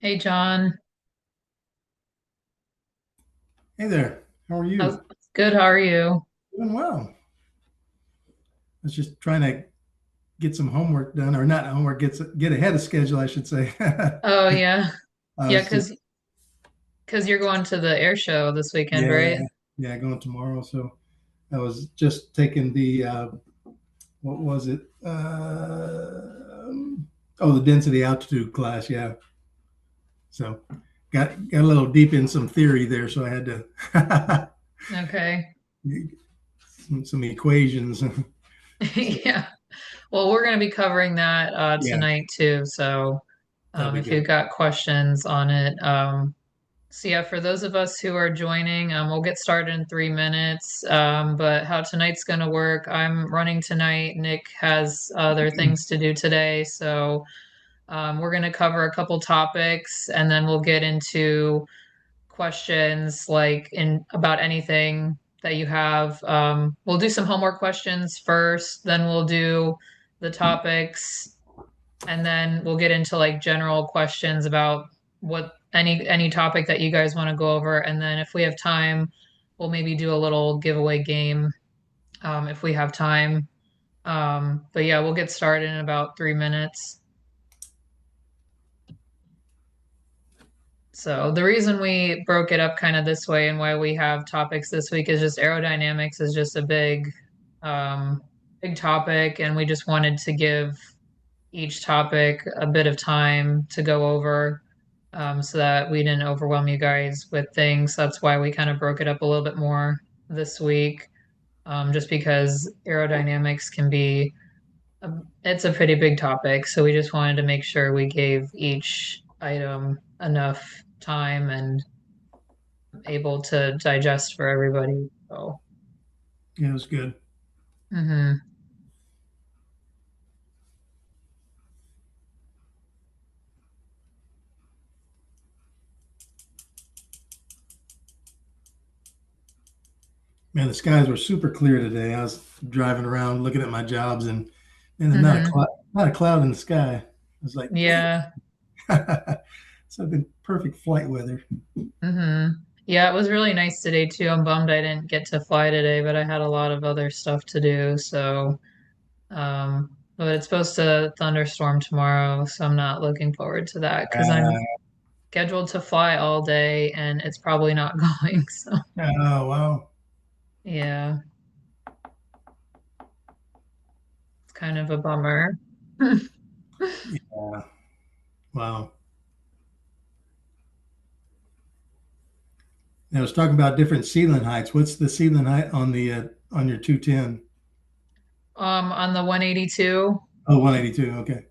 Hey John, Hey there, how are how's you? good? How are you? Doing well. I was just trying to get some homework done, or not homework, get ahead of schedule, I should say. Oh yeah, I yeah, was just, cause you're going to the air show this weekend, yeah, right? yeah, going tomorrow. So I was just taking the, what was it? Oh, the density altitude class. Yeah. So got a little deep in some theory there. So I had to Okay, some equations. So yeah. Well, we're gonna be covering that yeah, tonight too. So that'll be if you've good. got questions on it, so yeah, for those of us who are joining, we'll get started in 3 minutes. But how tonight's gonna work? I'm running tonight. Nick has other things to do today, so we're gonna cover a couple topics, and then we'll get into questions like in about anything that you have. We'll do some homework questions first, then we'll do the topics, and then we'll get into like general questions about what any topic that you guys want to go over. And then if we have time, we'll maybe do a little giveaway game if we have time. But yeah, we'll get started in about 3 minutes. So the reason we broke it up kind of this way and why we have topics this week is just aerodynamics is just a um, big topic, and we just wanted to give each topic a bit of time to go over, so that we didn't overwhelm you guys with things. That's why we kind of broke it up a little bit more this week, just because aerodynamics can be it's a pretty big topic, so we just wanted to make sure we gave each item enough time and able to digest for everybody. So, Yeah, it was good. hmm Man, the skies were super clear today. I was driving around looking at my jobs, and there's hmm not a cloud in the sky. I was like, man. Yeah. So the perfect flight weather. hmm Yeah, it was really nice today too. I'm bummed I didn't get to fly today, but I had a lot of other stuff to do. So, but it's supposed to thunderstorm tomorrow, so I'm not looking forward to that because I'm Uh, scheduled to fly all day and it's probably not going. So, oh wow. yeah, it's kind of a bummer. Yeah. Wow. Now, I was talking about different ceiling heights. What's the ceiling height on the on your 210? On the 182, Oh, 182. Okay.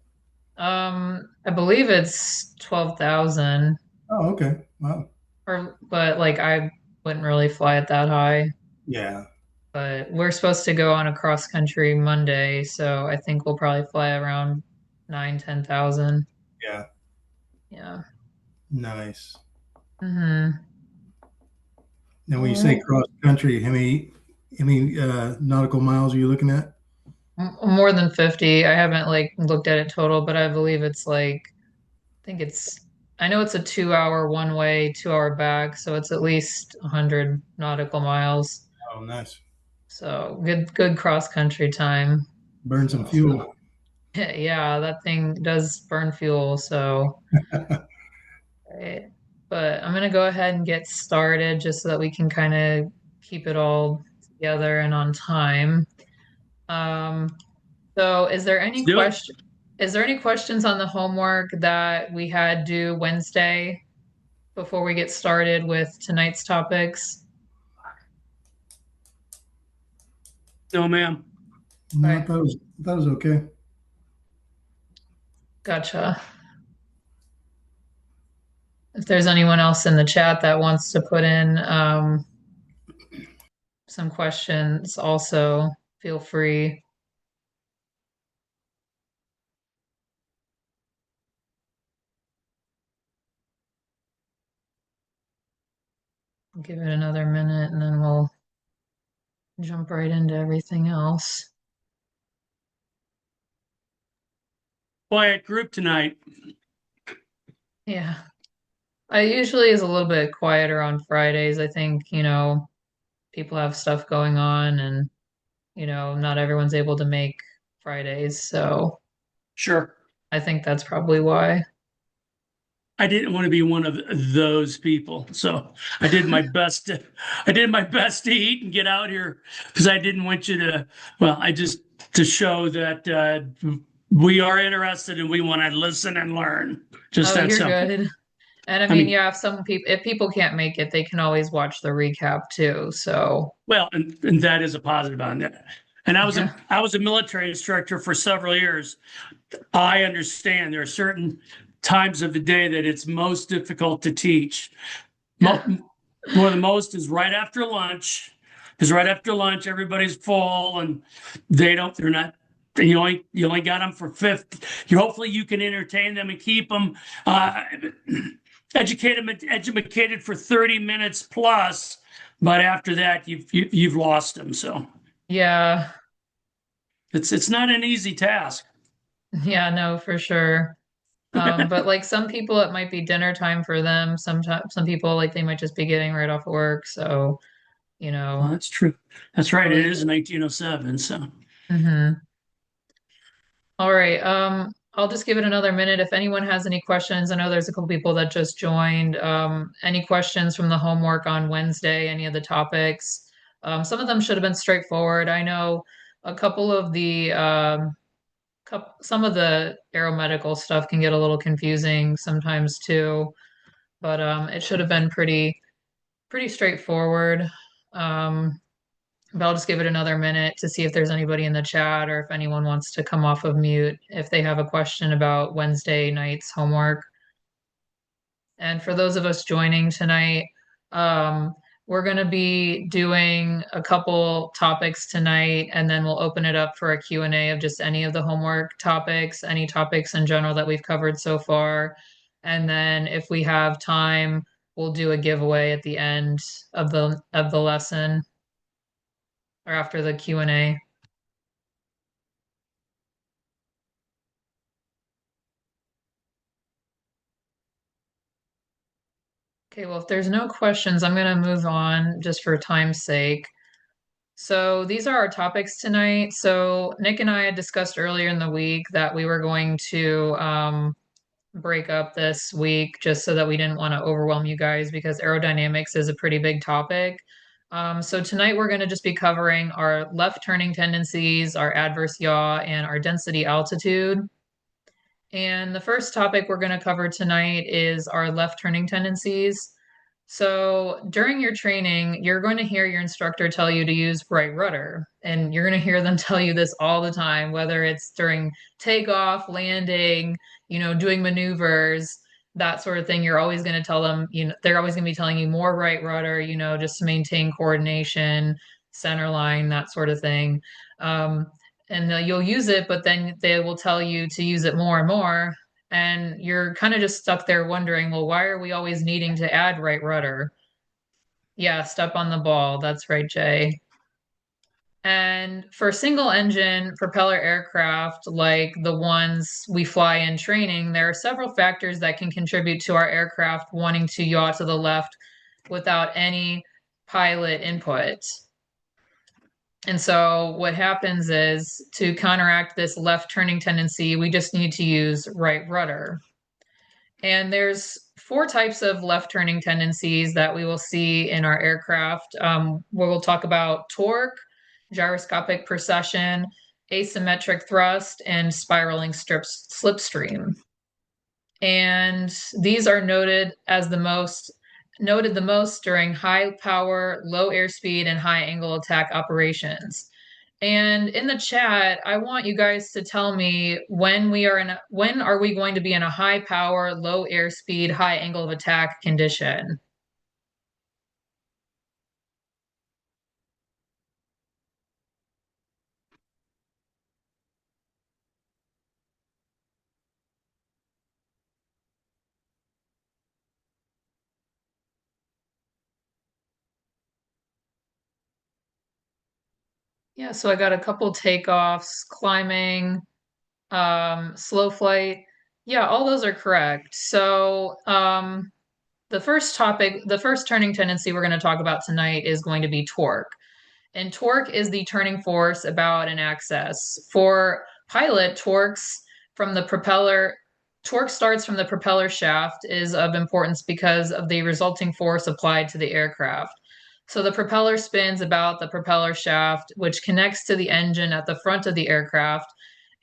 I believe it's 12,000 Oh, okay. Wow. or but like I wouldn't really fly it that high. Yeah. But we're supposed to go on a cross country Monday, so I think we'll probably fly around 9, 10,000. Yeah. Yeah. Nice. hmm Now, when you say Well, cross country, how many nautical miles are you looking at? more than 50. I haven't like looked at it total, but I believe it's like I think it's I know it's a 2 hour one way, 2 hour back, so it's at least 100 nautical miles. Oh, nice. So good cross country time. Burn some So fuel. yeah, that thing does burn fuel, so right. But I'm gonna go ahead and get started just so that we can kind of keep it all together and on time. Um, so Let's do it. is there any questions on the homework that we had due Wednesday before we get started with tonight's topics? No, ma'am. No, Okay, I thought it was okay. gotcha. If there's anyone else in the chat that wants to put in some questions, also feel free. Give it another minute and then we'll jump right into everything else. Quiet group tonight. Yeah. I usually is a little bit quieter on Fridays. I think, people have stuff going on and, not everyone's able to make Fridays. So Sure. I think that's probably why. I didn't want to be one of those people. So I did my best I did my best to eat and get out here because I didn't want you to, well, I just to show that we are interested and we want to listen and learn. Just Oh, that you're simple. good. And I I mean, mean, yeah, if people can't make it, they can always watch the recap too. So, well, and that is a positive on that. And yeah. I was a military instructor for several years. I understand there are certain times of the day that it's most difficult to teach. Yeah. One of the most is right after lunch, because right after lunch everybody's full and they're not. You only got them for fifth. Hopefully you can entertain them and keep them educated for 30 minutes plus. But after that, you've lost them. So Yeah. it's not an easy task. Yeah, no, for sure. But like some people, it might be dinner time for them. Sometimes some people like they might just be getting right off of work. So, you Well, know, that's true. That's right. It totally is good. 1907. So All right. I'll just give it another minute. If anyone has any questions, I know there's a couple people that just joined. Any questions from the homework on Wednesday, any of the topics? Some of them should have been straightforward. I know a couple of the some of the aeromedical stuff can get a little confusing sometimes too, but it should have been pretty straightforward. Um, but I'll just give it another minute to see if there's anybody in the chat or if anyone wants to come off of mute if they have a question about Wednesday night's homework. And for those of us joining tonight, we're going to be doing a couple topics tonight, and then we'll open it up for a Q&A of just any of the homework topics, any topics in general that we've covered so far. And then if we have time, we'll do a giveaway at the end of the lesson or after the Q&A. Okay, well, if there's no questions, I'm going to move on just for time's sake. So these are our topics tonight. So Nick and I had discussed earlier in the week that we were going to break up this week just so that we didn't want to overwhelm you guys because aerodynamics is a pretty big topic. So tonight we're going to just be covering our left turning tendencies, our adverse yaw, and our density altitude. And the first topic we're going to cover tonight is our left turning tendencies. So during your training, you're going to hear your instructor tell you to use right rudder, and you're going to hear them tell you this all the time, whether it's during takeoff, landing, doing maneuvers, that sort of thing. You're always going to tell them, they're always going to be telling you more right rudder, just to maintain coordination, center line, that sort of thing. And you'll use it, but then they will tell you to use it more and more. And you're kind of just stuck there wondering, well, why are we always needing to add right rudder? Yeah, step on the ball. That's right, Jay. And for single engine propeller aircraft, like the ones we fly in training, there are several factors that can contribute to our aircraft wanting to yaw to the left without any pilot input. And so what happens is to counteract this left turning tendency, we just need to use right rudder. And there's four types of left turning tendencies that we will see in our aircraft. We'll talk about torque, gyroscopic precession, asymmetric thrust, and spiraling slipstream. And these are noted the most during high power, low airspeed, and high angle attack operations. And in the chat, I want you guys to tell me when are we going to be in a high power, low airspeed, high angle of attack condition? Yeah, so I got a couple takeoffs, climbing, slow flight. Yeah, all those are correct. So, the first topic, the first turning tendency we're going to talk about tonight is going to be torque. And torque is the turning force about an axis. For pilot, torque starts from the propeller shaft is of importance because of the resulting force applied to the aircraft. So the propeller spins about the propeller shaft, which connects to the engine at the front of the aircraft.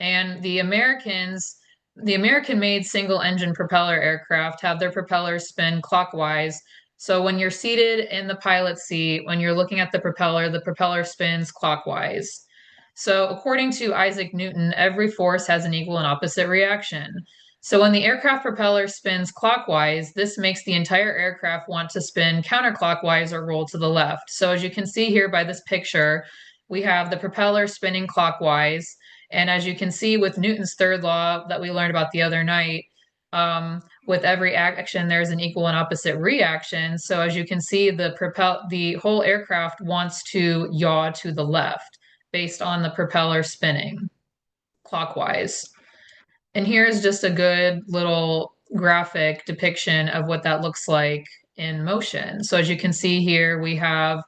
And the American-made single-engine propeller aircraft have their propellers spin clockwise. So when you're seated in the pilot seat, when you're looking at the propeller spins clockwise. So according to Isaac Newton, every force has an equal and opposite reaction. So when the aircraft propeller spins clockwise, this makes the entire aircraft want to spin counterclockwise or roll to the left. So as you can see here by this picture, we have the propeller spinning clockwise. And as you can see with Newton's third law that we learned about the other night, with every action, there's an equal and opposite reaction. So as you can see, the whole aircraft wants to yaw to the left based on the propeller spinning clockwise. And here's just a good little graphic depiction of what that looks like in motion. So as you can see here, we have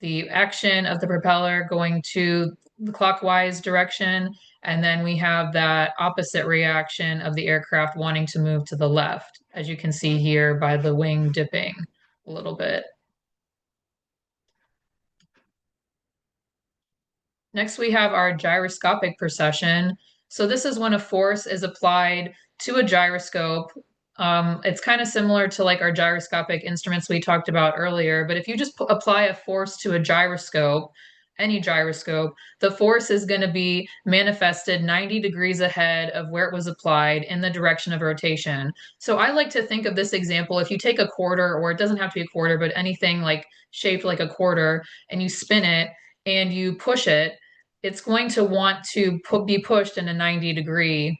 the action of the propeller going to the clockwise direction, and then we have that opposite reaction of the aircraft wanting to move to the left, as you can see here by the wing dipping a little bit. Next, we have our gyroscopic procession. So this is when a force is applied to a gyroscope. It's kind of similar to like our gyroscopic instruments we talked about earlier, but if you just apply a force to a gyroscope, any gyroscope, the force is going to be manifested 90 degrees ahead of where it was applied in the direction of rotation. So I like to think of this example, if you take a quarter, or it doesn't have to be a quarter, but anything like shaped like a quarter, and you spin it and you push it, it's going to want to be pushed in a 90-degree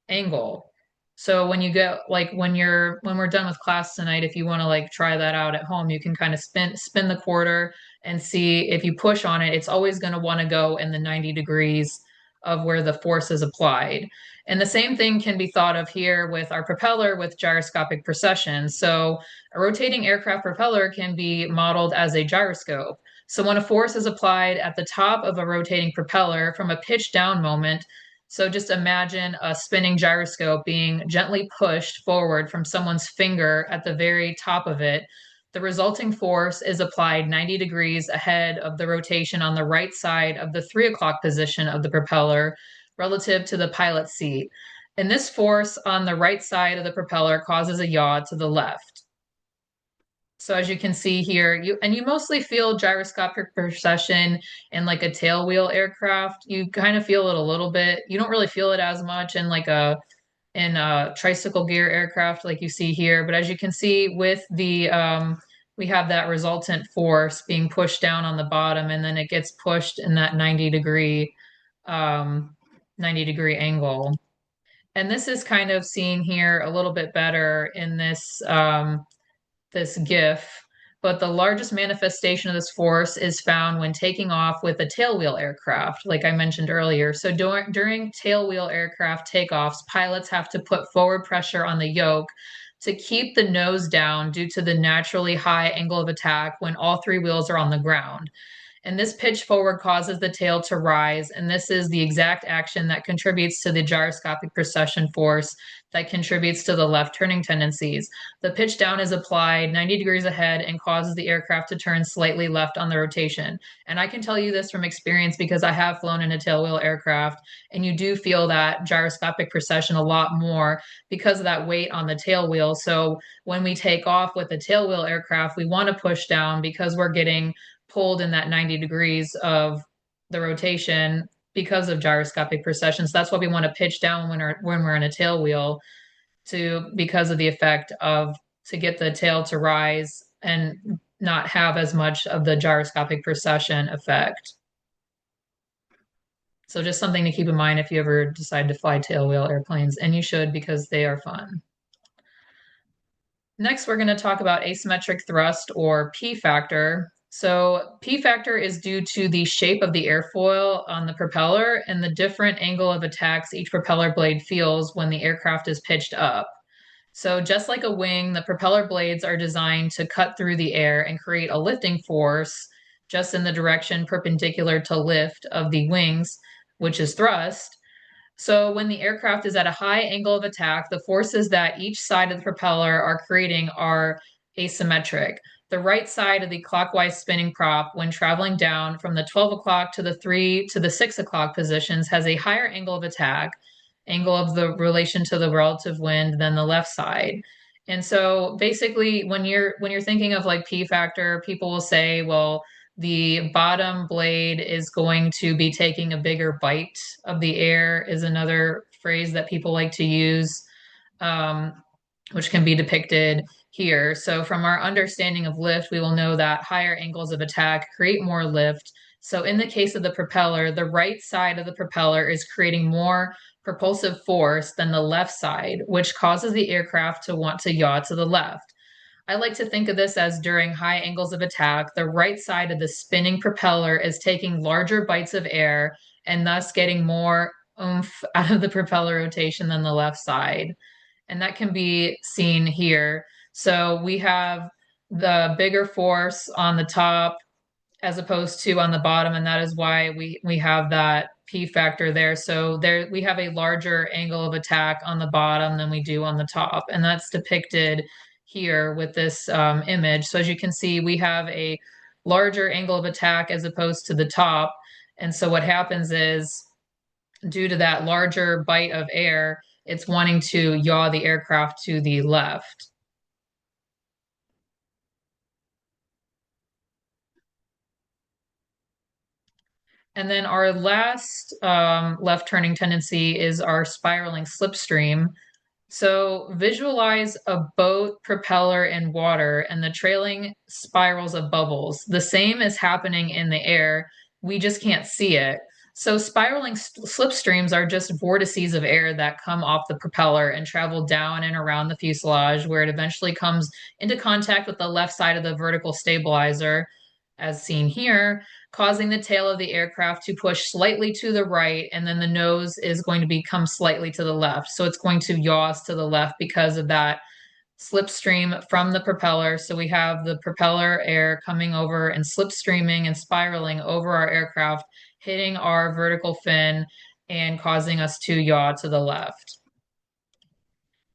angle. So when you get like when we're done with class tonight, if you want to like try that out at home, you can kind of spin the quarter and see if you push on it, it's always going to want to go in the 90 degrees of where the force is applied. And the same thing can be thought of here with our propeller with gyroscopic procession. So a rotating aircraft propeller can be modeled as a gyroscope. So when a force is applied at the top of a rotating propeller from a pitch down moment, so just imagine a spinning gyroscope being gently pushed forward from someone's finger at the very top of it. The resulting force is applied 90 degrees ahead of the rotation on the right side of the 3 o'clock position of the propeller relative to the pilot's seat. And this force on the right side of the propeller causes a yaw to the left. So as you can see here, you mostly feel gyroscopic procession in like a tailwheel aircraft. You kind of feel it a little bit. You don't really feel it as much in like a tricycle gear aircraft like you see here. But as you can see with the we have that resultant force being pushed down on the bottom, and then it gets pushed in that 90-degree angle. And this is kind of seen here a little bit better in this this GIF, but the largest manifestation of this force is found when taking off with a tailwheel aircraft, like I mentioned earlier. So during tailwheel aircraft takeoffs, pilots have to put forward pressure on the yoke to keep the nose down due to the naturally high angle of attack when all 3 wheels are on the ground. And this pitch forward causes the tail to rise, and this is the exact action that contributes to the gyroscopic precession force that contributes to the left turning tendencies. The pitch down is applied 90 degrees ahead and causes the aircraft to turn slightly left on the rotation. And I can tell you this from experience because I have flown in a tailwheel aircraft, and you do feel that gyroscopic precession a lot more because of that weight on the tail wheel. So when we take off with a tailwheel aircraft, we want to push down because we're getting pulled in that 90 degrees of the rotation because of gyroscopic precession. So that's why we want to pitch down when we're in a tailwheel because of the effect to get the tail to rise and not have as much of the gyroscopic precession effect. So just something to keep in mind if you ever decide to fly tailwheel airplanes, and you should because they are fun. Next, we're going to talk about asymmetric thrust, or P factor. So P factor is due to the shape of the airfoil on the propeller and the different angle of attacks each propeller blade feels when the aircraft is pitched up. So just like a wing, the propeller blades are designed to cut through the air and create a lifting force just in the direction perpendicular to lift of the wings, which is thrust. So when the aircraft is at a high angle of attack, the forces that each side of the propeller are creating are asymmetric. The right side of the clockwise spinning prop, when traveling down from the 12 o'clock to the 3 to the 6 o'clock positions, has a higher angle of attack, angle of the relation to the relative wind, than the left side. And so basically when you're thinking of like P factor, people will say, well, the bottom blade is going to be taking a bigger bite of the air, is another phrase that people like to use, um, which can be depicted here. So from our understanding of lift, we will know that higher angles of attack create more lift. So in the case of the propeller, the right side of the propeller is creating more propulsive force than the left side, which causes the aircraft to want to yaw to the left. I like to think of this as during high angles of attack, the right side of the spinning propeller is taking larger bites of air and thus getting more oomph out of the propeller rotation than the left side. And that can be seen here. So we have the bigger force on the top as opposed to on the bottom, and that is why we have that P factor there. So there we have a larger angle of attack on the bottom than we do on the top, and that's depicted here with this image. So as you can see, we have a larger angle of attack as opposed to the top. And so what happens is, due to that larger bite of air, it's wanting to yaw the aircraft to the left. And then our last left turning tendency is our spiraling slipstream. So visualize a boat propeller in water and the trailing spirals of bubbles. The same is happening in the air. We just can't see it. So spiraling slipstreams are just vortices of air that come off the propeller and travel down and around the fuselage, where it eventually comes into contact with the left side of the vertical stabilizer, as seen here, causing the tail of the aircraft to push slightly to the right, and then the nose is going to become slightly to the left. So it's going to yaw to the left because of that slipstream from the propeller. So we have the propeller air coming over and slipstreaming and spiraling over our aircraft, hitting our vertical fin and causing us to yaw to the left.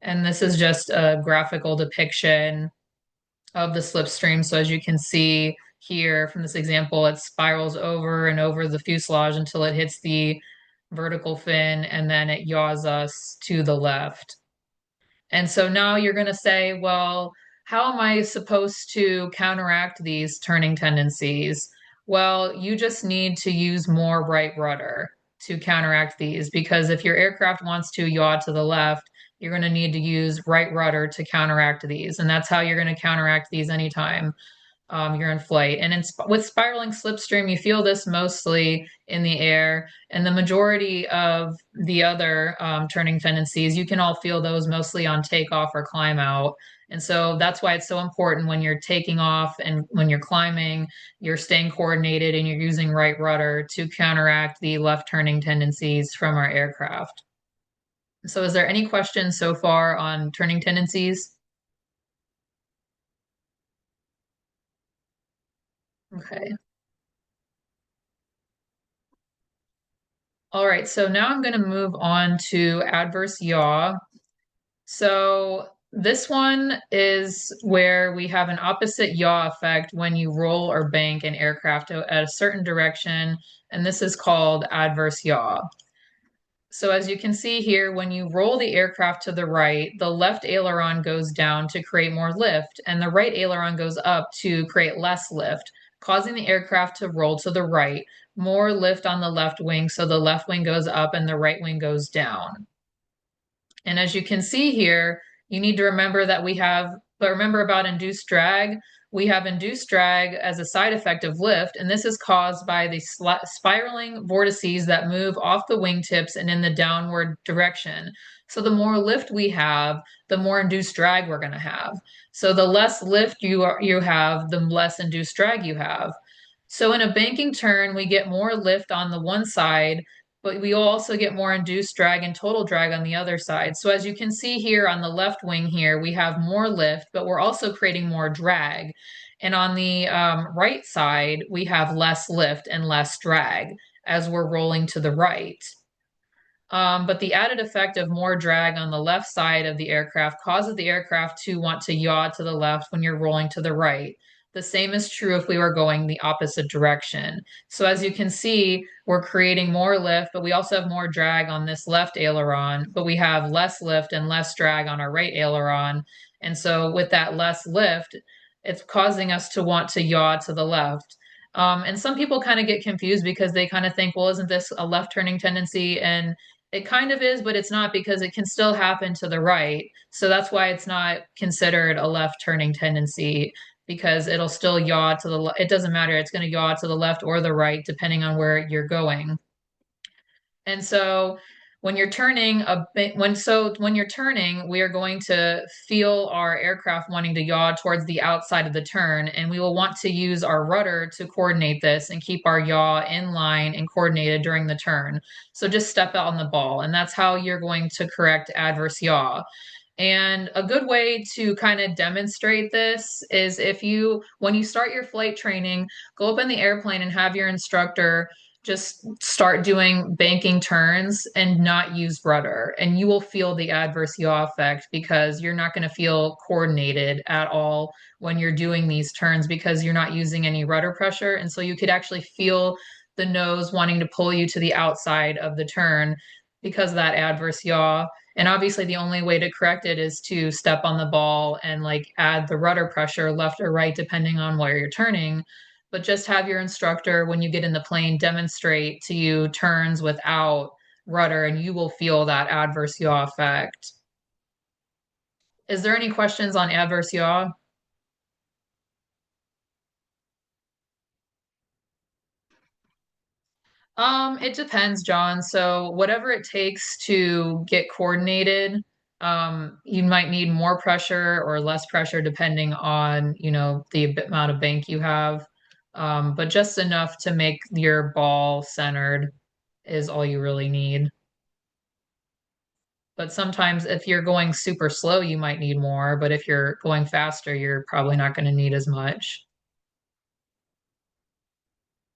And this is just a graphical depiction of the slipstream. So as you can see here from this example, it spirals over and over the fuselage until it hits the vertical fin, and then it yaws us to the left. And so now you're going to say, well, how am I supposed to counteract these turning tendencies? Well, you just need to use more right rudder to counteract these, because if your aircraft wants to yaw to the left, you're going to need to use right rudder to counteract these. And that's how you're going to counteract these anytime you're in flight. And with spiraling slipstream, you feel this mostly in the air, and the majority of the other turning tendencies, you can all feel those mostly on takeoff or climb out. And so that's why it's so important when you're taking off and when you're climbing, you're staying coordinated and you're using right rudder to counteract the left turning tendencies from our aircraft. So is there any questions so far on turning tendencies? Okay. All right, so now I'm going to move on to adverse yaw. So this one is where we have an opposite yaw effect when you roll or bank an aircraft at a certain direction, and this is called adverse yaw. So as you can see here, when you roll the aircraft to the right, the left aileron goes down to create more lift, and the right aileron goes up to create less lift, causing the aircraft to roll to the right. More lift on the left wing, so the left wing goes up and the right wing goes down. And as you can see here, you need to remember that remember about induced drag. We have induced drag as a side effect of lift, and this is caused by the spiraling vortices that move off the wingtips and in the downward direction. So the more lift we have, the more induced drag we're going to have. So the less lift you have, the less induced drag you have. So in a banking turn, we get more lift on the one side but we will also get more induced drag and total drag on the other side. So as you can see here on the left wing here, we have more lift, but we're also creating more drag. And on the right side, we have less lift and less drag as we're rolling to the right. But the added effect of more drag on the left side of the aircraft causes the aircraft to want to yaw to the left when you're rolling to the right. The same is true if we were going the opposite direction. So as you can see, we're creating more lift, but we also have more drag on this left aileron, but we have less lift and less drag on our right aileron. And so with that less lift, it's causing us to want to yaw to the left. And some people kind of get confused because they kind of think, well, isn't this a left turning tendency? And it kind of is, but it's not, because it can still happen to the right. So that's why it's not considered a left turning tendency, because it'll still yaw to the, it doesn't matter. It's going to yaw to the left or the right, depending on where you're going. And so when you're turning when you're turning, we are going to feel our aircraft wanting to yaw towards the outside of the turn, and we will want to use our rudder to coordinate this and keep our yaw in line and coordinated during the turn. So just step out on the ball, and that's how you're going to correct adverse yaw. And a good way to kind of demonstrate this is when you start your flight training, go up in the airplane and have your instructor just start doing banking turns and not use rudder. And you will feel the adverse yaw effect, because you're not going to feel coordinated at all when you're doing these turns, because you're not using any rudder pressure. And so you could actually feel the nose wanting to pull you to the outside of the turn because of that adverse yaw. And obviously the only way to correct it is to step on the ball and like add the rudder pressure left or right, depending on where you're turning. But just have your instructor, when you get in the plane, demonstrate to you turns without rudder, and you will feel that adverse yaw effect. Is there any questions on adverse yaw? It depends, John. So whatever it takes to get coordinated, you might need more pressure or less pressure depending on, the amount of bank you have. But just enough to make your ball centered is all you really need. But sometimes if you're going super slow, you might need more, but if you're going faster, you're probably not going to need as much.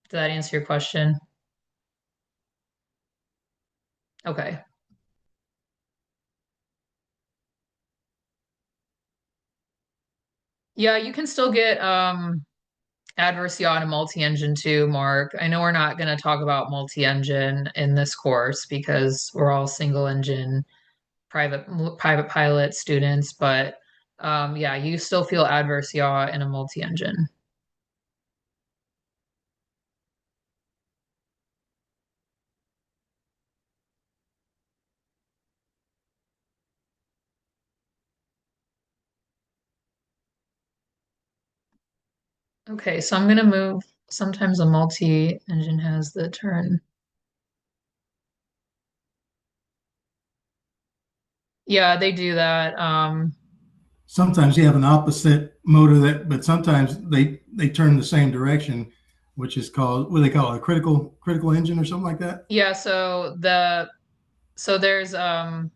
Did that answer your question? Okay. Yeah, you can still get adverse yaw to multi-engine too, Mark. I know we're not going to talk about multi-engine in this course because we're all single engine private pilot students, but yeah, you still feel adverse yaw in a multi-engine. Okay, so I'm going to move. Sometimes a multi-engine has the turn. Yeah, they do that. Sometimes you have an opposite motor but sometimes they turn the same direction, which is called, what do they call it, a critical engine or something like that? Yeah, so there's I'm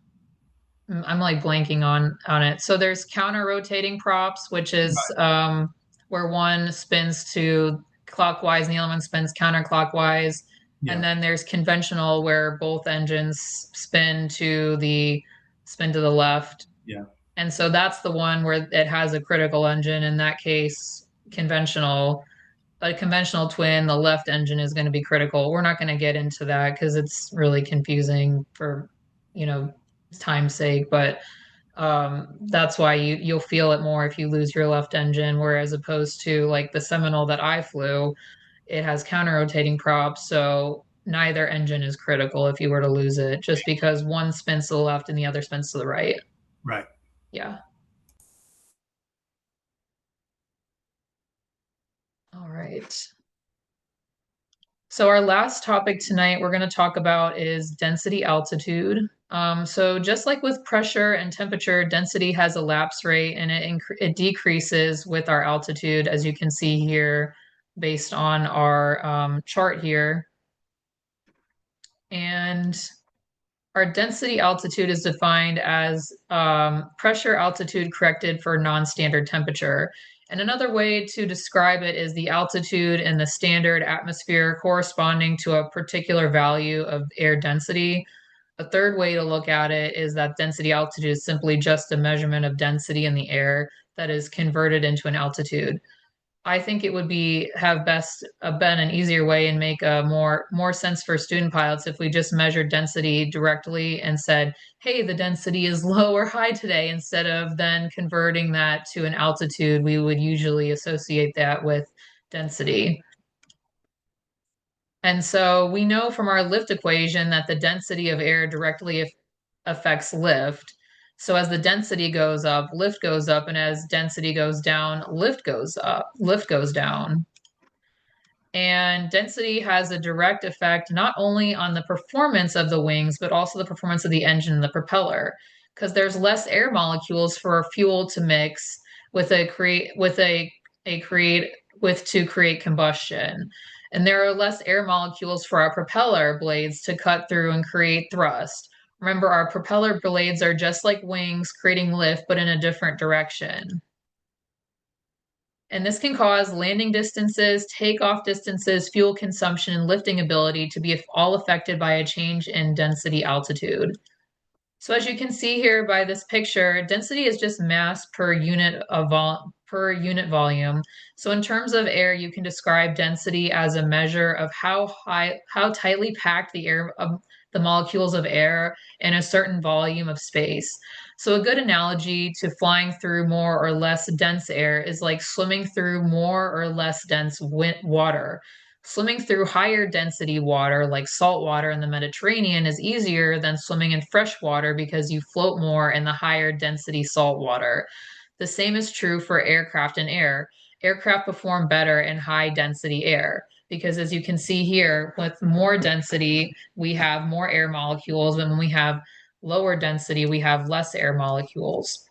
like blanking on it. So there's counter rotating props, which is where one spins to clockwise and the other one spins counterclockwise. Yeah. And then there's conventional, where both engines spin to the left. Yeah. And so that's the one where it has a critical engine. In that case, a conventional twin, the left engine is going to be critical. We're not going to get into that because it's really confusing for, time's sake. But that's why you'll feel it more if you lose your left engine, whereas opposed to like the Seminole that I flew, it has counter rotating props. So neither engine is critical if you were to lose it, just because one spins to the left and the other spins to the right. Right. Yeah. All right. So our last topic tonight we're going to talk about is density altitude. So just like with pressure and temperature, density has a lapse rate, and it decreases with our altitude, as you can see here based on our chart here. And our density altitude is defined as pressure altitude corrected for non-standard temperature. And another way to describe it is the altitude in the standard atmosphere corresponding to a particular value of air density. A third way to look at it is that density altitude is simply just a measurement of density in the air that is converted into an altitude. I think it would have best been an easier way and make a more sense for student pilots if we just measured density directly and said, hey, the density is low or high today, instead of then converting that to an altitude. We would usually associate that with density. And so we know from our lift equation that the density of air directly affects lift. So as the density goes up, lift goes up, and as density goes down, lift goes up, lift goes down. And density has a direct effect not only on the performance of the wings, but also the performance of the engine and the propeller, because there's less air molecules for fuel to mix with a create with a create with to create combustion. And there are less air molecules for our propeller blades to cut through and create thrust. Remember, our propeller blades are just like wings, creating lift, but in a different direction. And this can cause landing distances, takeoff distances, fuel consumption, and lifting ability to be all affected by a change in density altitude. So as you can see here by this picture, density is just mass per unit of volume. So in terms of air, you can describe density as a measure of how tightly packed the molecules of air in a certain volume of space. So a good analogy to flying through more or less dense air is like swimming through more or less dense water. Swimming through higher density water like salt water in the Mediterranean is easier than swimming in fresh water because you float more in the higher density salt water. The same is true for aircraft and air. Aircraft perform better in high density air because, as you can see here, with more density, we have more air molecules, and when we have lower density, we have less air molecules.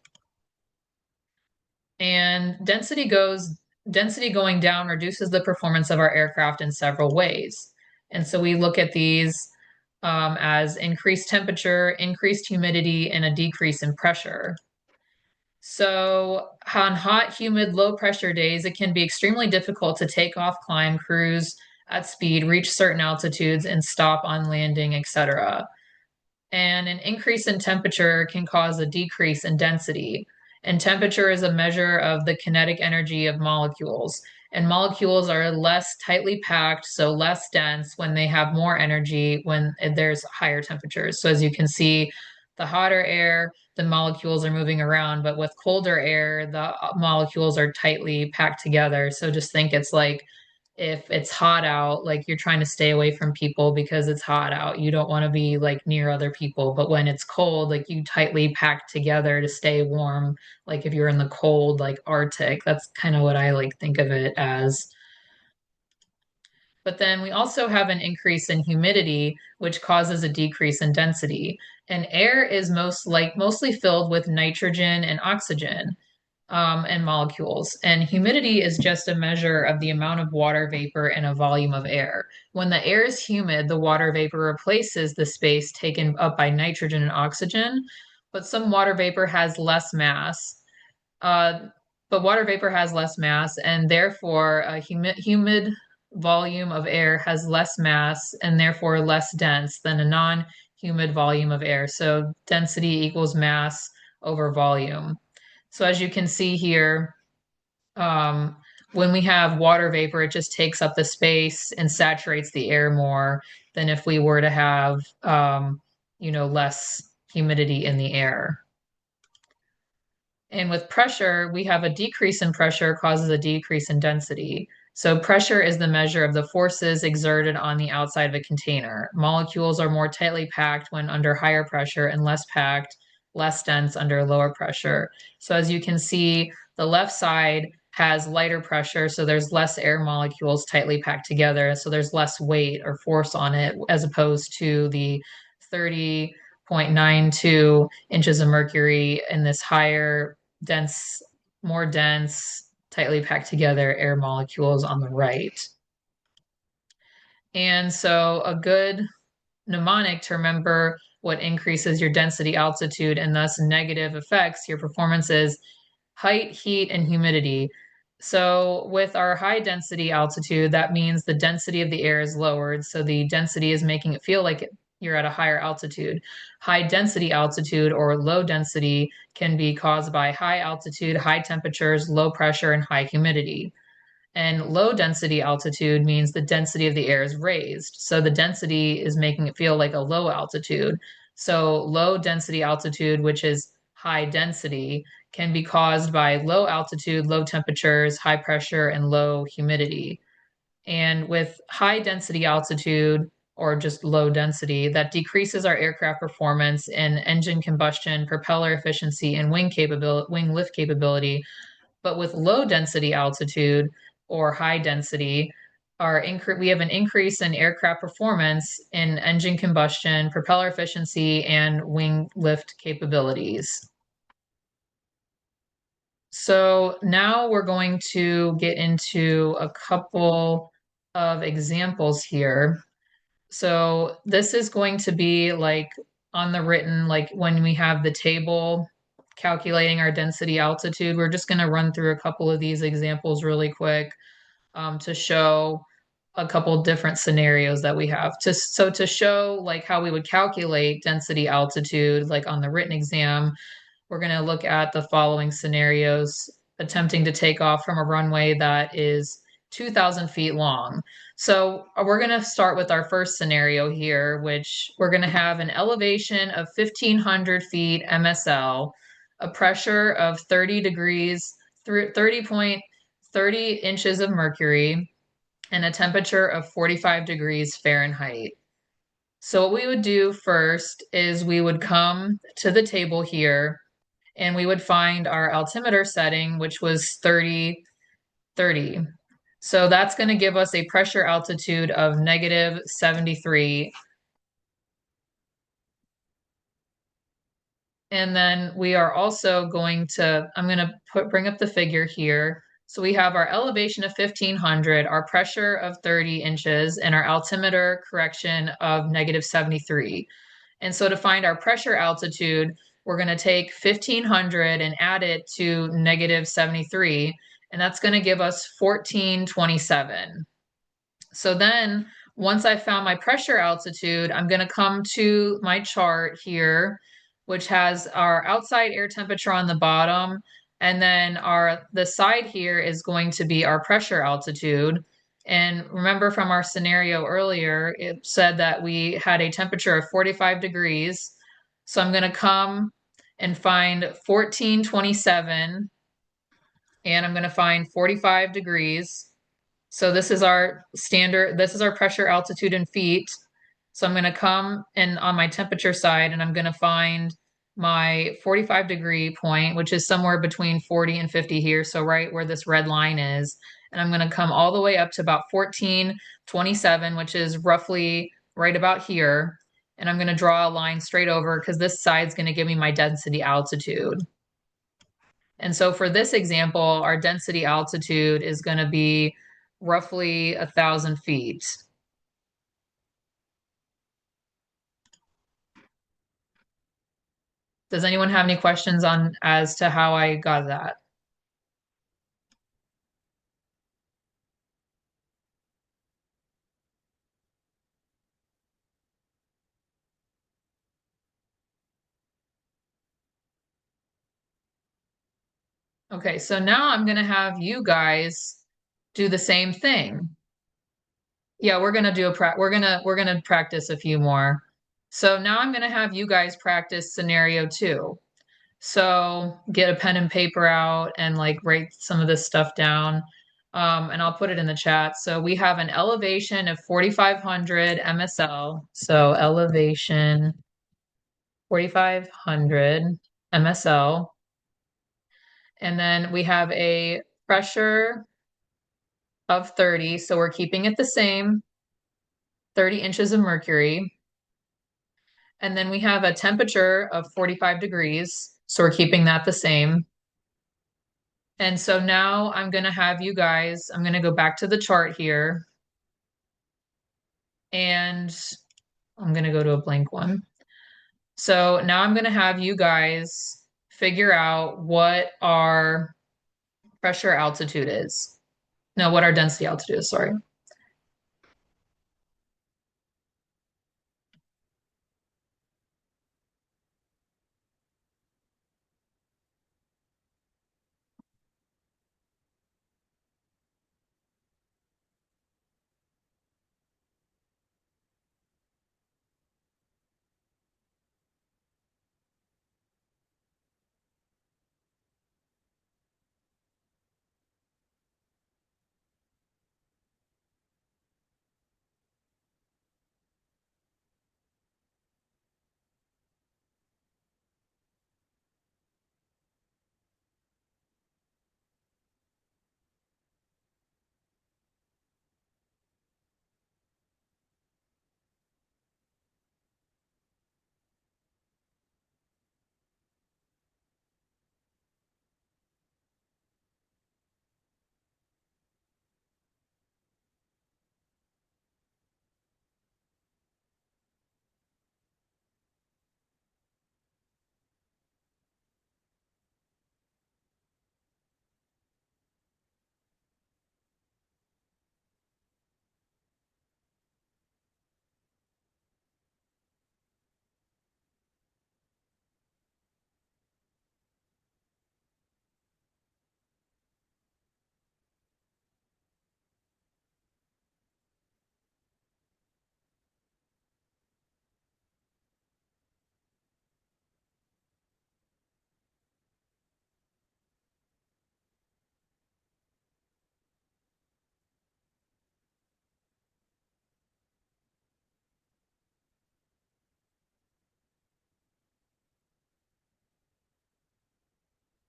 And density going down reduces the performance of our aircraft in several ways. And so we look at these as increased temperature, increased humidity, and a decrease in pressure. So on hot, humid, low pressure days, it can be extremely difficult to take off, climb, cruise at speed, reach certain altitudes, and stop on landing, etc. And an increase in temperature can cause a decrease in density. And temperature is a measure of the kinetic energy of molecules. And molecules are less tightly packed, so less dense when they have more energy when there's higher temperatures. So as you can see, the hotter air, the molecules are moving around, but with colder air, the molecules are tightly packed together. So just think it's like if it's hot out, like you're trying to stay away from people because it's hot out. You don't want to be like near other people. But when it's cold, like you tightly pack together to stay warm. Like if you're in the cold, like Arctic, that's kind of what I like think of it as. But then we also have an increase in humidity, which causes a decrease in density. And air is mostly filled with nitrogen and oxygen and molecules. And humidity is just a measure of the amount of water vapor in a volume of air. When the air is humid, the water vapor replaces the space taken up by nitrogen and oxygen, but some water vapor has less mass. But water vapor has less mass, and therefore a humid volume of air has less mass and therefore less dense than a non-humid volume of air. So density equals mass over volume. So as you can see here, when we have water vapor, it just takes up the space and saturates the air more than if we were to have, less humidity in the air. And with pressure, we have a decrease in pressure causes a decrease in density. So pressure is the measure of the forces exerted on the outside of a container. Molecules are more tightly packed when under higher pressure and less packed, less dense under lower pressure. So as you can see, the left side has lighter pressure, so there's less air molecules tightly packed together, so there's less weight or force on it, as opposed to the 30.92 inches of mercury in this higher more dense, tightly packed together air molecules on the right. And so a good mnemonic to remember what increases your density, altitude, and thus negative affects your performance is height, heat, and humidity. So with our high density altitude, that means the density of the air is lowered. So the density is making it feel like you're at a higher altitude. High density altitude or low density can be caused by high altitude, high temperatures, low pressure, and high humidity. And low density altitude means the density of the air is raised. So the density is making it feel like a low altitude. So low density altitude, which is high density, can be caused by low altitude, low temperatures, high pressure, and low humidity. And with high density altitude or just low density, that decreases our aircraft performance in engine combustion, propeller efficiency, and wing lift capability. But with low density altitude or high density, we have an increase in aircraft performance in engine combustion, propeller efficiency, and wing lift capabilities. So now we're going to get into a couple of examples here. So this is going to be like on the written, like when we have the table calculating our density altitude. We're just going to run through a couple of these examples really quick to show a couple different scenarios that we have. So to show like how we would calculate density altitude, like on the written exam, we're going to look at the following scenarios: attempting to take off from a runway that is 2,000 feet long. So we're going to start with our first scenario here, which we're going to have an elevation of 1,500 feet MSL, a pressure of 30 degrees, 30 inches of mercury, and a temperature of 45 degrees Fahrenheit. So what we would do first is we would come to the table here and we would find our altimeter setting, which was 30, 30. So that's going to give us a pressure altitude of negative 73. And then we are also going to, I'm going to bring up the figure here. So we have our elevation of 1,500, our pressure of 30 inches, and our altimeter correction of negative 73. And so to find our pressure altitude, we're going to take 1,500 and add it to negative 73, and that's going to give us 1,427. So then once I found my pressure altitude, I'm going to come to my chart here, which has our outside air temperature on the bottom, and then the side here is going to be our pressure altitude. And remember from our scenario earlier, it said that we had a temperature of 45 degrees. So I'm going to come and find 1427, and I'm going to find 45 degrees. So this is our pressure altitude in feet. So I'm going to come in on my temperature side and I'm going to find my 45 degree point, which is somewhere between 40 and 50 here. So right where this red line is. And I'm going to come all the way up to about 1427, which is roughly right about here. And I'm going to draw a line straight over because this side's going to give me my density altitude. And so for this example, our density altitude is going to be roughly 1,000 feet. Does anyone have any questions on as to how I got that? Okay, so now I'm going to have you guys do the same thing. Yeah, we're going to do we're going to practice a few more. So now I'm going to have you guys practice scenario 2. So get a pen and paper out and like write some of this stuff down. And I'll put it in the chat. So we have an elevation of 4,500 MSL. So elevation 4,500 MSL. And then we have a pressure of 30. So we're keeping it the same, 30 inches of mercury. And then we have a temperature of 45 degrees. So we're keeping that the same. And so now I'm going to have you guys, I'm going to go back to the chart here. And I'm going to go to a blank one. So now I'm going to have you guys figure out what our pressure altitude is. No, what our density altitude is, sorry.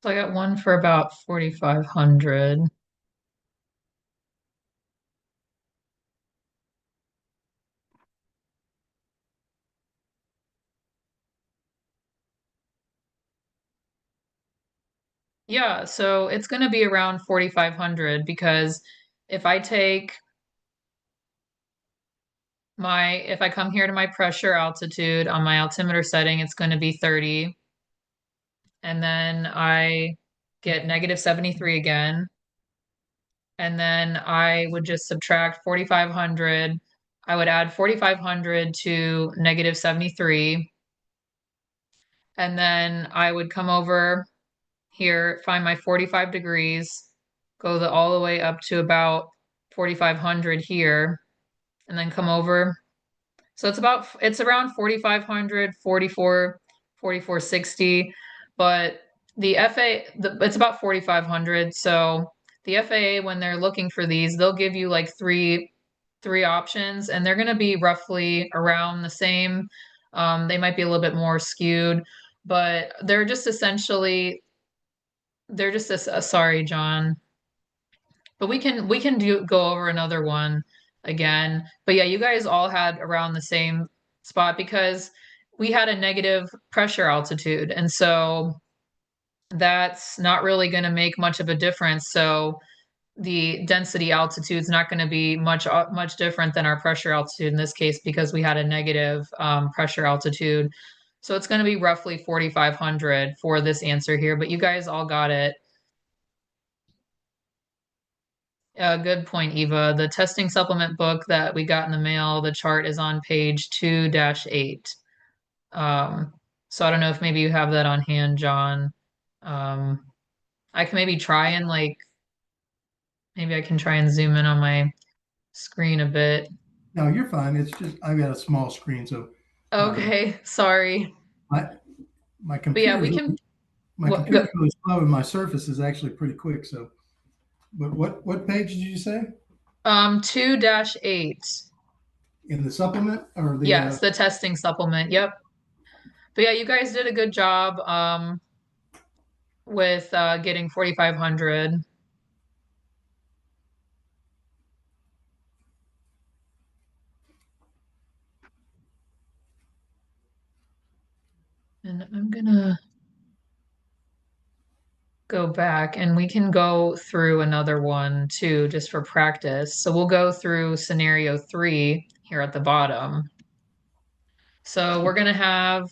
So I got one for about 4,500. Yeah, so it's going to be around 4,500 because if I take if I come here to my pressure altitude on my altimeter setting, it's going to be 30. And then I get negative 73 again. And then I would just subtract 4,500. I would add 4,500 to negative 73. And then I would come over here, find my 45 degrees, go all the way up to about 4,500 here, and then come over. So it's around 4,500, 4460, but it's about 4,500. So the FAA, when they're looking for these, they'll give you like three options, and they're going to be roughly around the same. They might be a little bit more skewed, but they're just sorry, John. But we can go over another one again. But yeah, you guys all had around the same spot because we had a negative pressure altitude, and so that's not really going to make much of a difference. So the density altitude is not going to be much different than our pressure altitude in this case because we had a negative pressure altitude. So it's going to be roughly 4,500 for this answer here, but you guys all got it. Good point, Eva. The testing supplement book that we got in the mail, the chart is on page 2-8. So I don't know if maybe you have that on hand, John. Um, I can maybe try and maybe I can try and zoom in on my screen a bit. No, you're fine. It's just I've got a small screen, so Okay, sorry. my my But yeah, computer we can my go, computer's really slow, and my Surface is actually pretty quick. So, but what page did you say 2-8. in the supplement or the? Yes, the testing supplement. Yep. But yeah, you guys did a good job with getting 4,500. And I'm gonna go back and we can go through another one too, just for practice. So we'll go through scenario 3 here at the bottom. So we're going to have,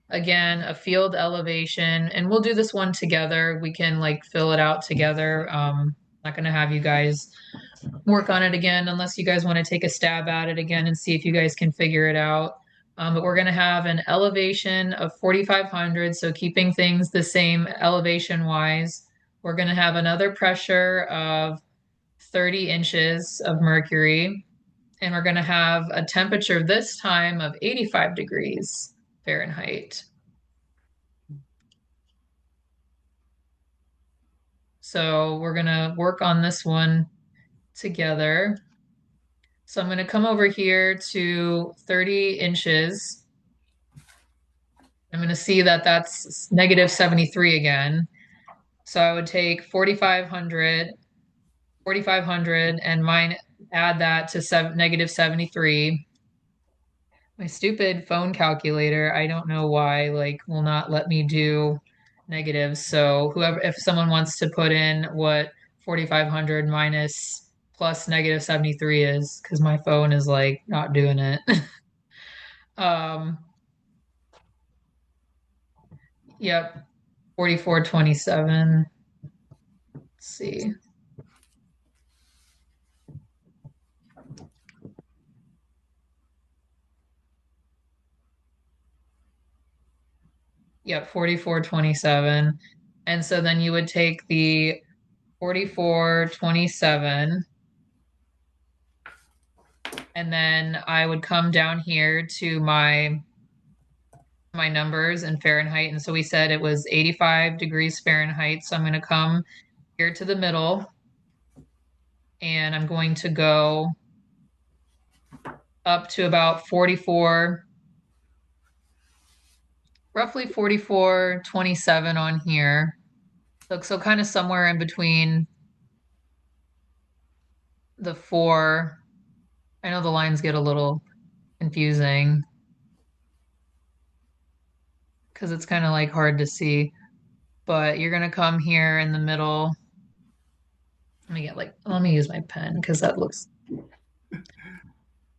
again, a field elevation, and we'll do this one together. We can like fill it out together. Not going to have you guys work on it again unless you guys want to take a stab at it again and see if you guys can figure it out. But we're going to have an elevation of 4,500, so keeping things the same elevation wise. We're going to have another pressure of 30 inches of mercury, and we're going to have a temperature this time of 85 degrees Fahrenheit. So we're going to work on this one together. So I'm going to come over here to 30 inches. I'm going to see that that's negative 73 again. So I would take 4,500 and add that to negative 73. My stupid phone calculator, I don't know why, like, will not let me do negatives. So if someone wants to put in what 4,500 minus plus negative 73 is, because my phone is like not doing it. Yep, 4427. Let's see. Yep, 4427. And so then you would take the 4427, and then I would come down here to my numbers in Fahrenheit. And so we said it was 85 degrees Fahrenheit. So I'm going to come here to the middle, and I'm going to go up to about 44, roughly 4427 on here. So kind of somewhere in between the four. I know the lines get a little confusing because it's kind of like hard to see, but you're going to come here in the middle. Let me use my pen because that looks.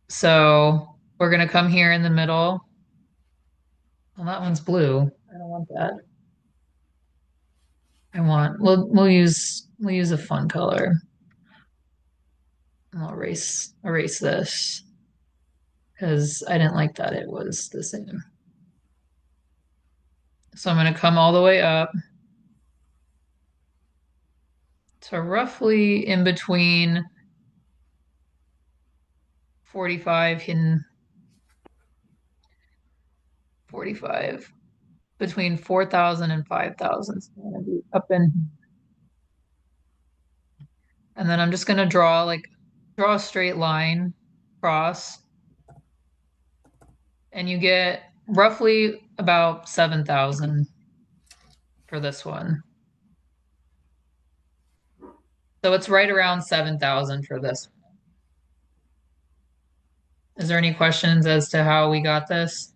So we're going to come here in the middle. Well, that one's blue. I don't want that. We'll use a fun color. I'll erase this because I didn't like that it was the same. So I'm going to come all the way up to roughly in between 45 and 45, between 4,000 and 5,000. So I'm going to be up in. And then I'm just going to draw a straight line across. And you get roughly about 7,000 for this one. So it's right around 7,000 for this one. Is there any questions as to how we got this?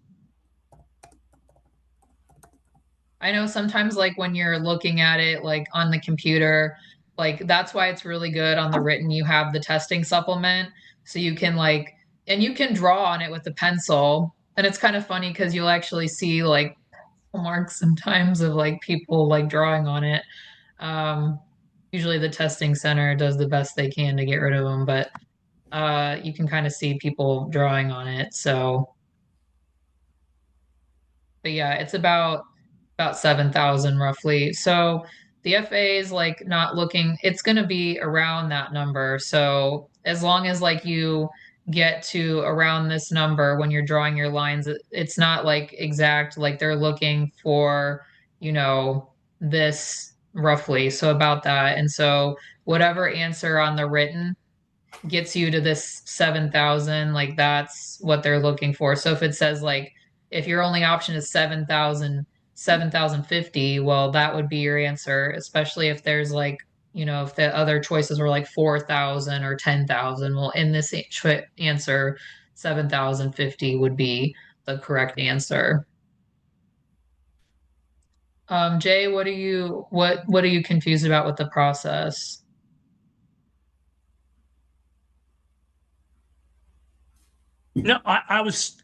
I know sometimes like when you're looking at it like on the computer, like that's why it's really good on the written. You have the testing supplement. So you can and you can draw on it with a pencil. And it's kind of funny because you'll actually see like marks sometimes of like people like drawing on it. Usually the testing center does the best they can to get rid of them, but you can kind of see people drawing on it. So, but yeah, it's about 7,000 roughly. So the FA is like not looking, it's going to be around that number. So as long as like you get to around this number when you're drawing your lines, it's not like exact, like they're looking for, this roughly. So about that. And so whatever answer on the written gets you to this 7,000, like that's what they're looking for. So if it says like, if your only option is 7,050, well, that would be your answer, especially if there's like, if the other choices were like 4,000 or 10,000. Well, in this answer, 7,050 would be the correct answer. Jay, what are you confused about with the process? No, I was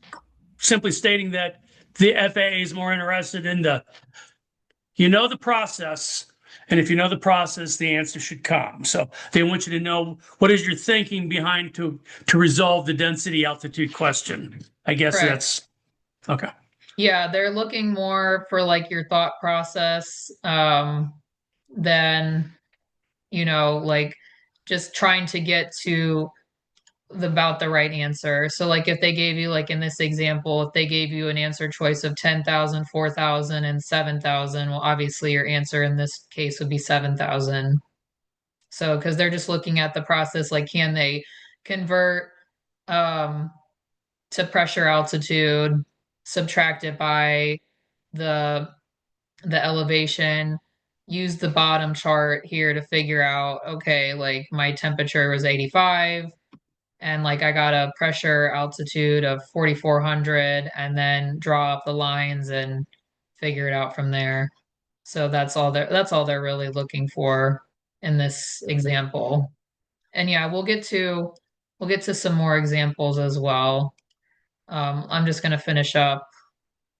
simply stating that the FAA is more interested in the process. And if you know the process, the answer should come. So they want you to know what is your thinking behind to resolve the density altitude question. I guess Correct. that's okay. Yeah, they're looking more for like your thought process than, like just trying to get to about the right answer. So like if they gave you, like in this example, if they gave you an answer choice of 10,000, 4,000, and 7,000, well, obviously your answer in this case would be 7,000. So because they're just looking at the process, like can they convert um, to pressure altitude, subtract it by the elevation, use the bottom chart here to figure out, okay, like my temperature was 85 and like I got a pressure altitude of 4,400 and then draw up the lines and figure it out from there. So that's all they're really looking for in this example. And yeah, we'll get to some more examples as well. I'm just going to finish up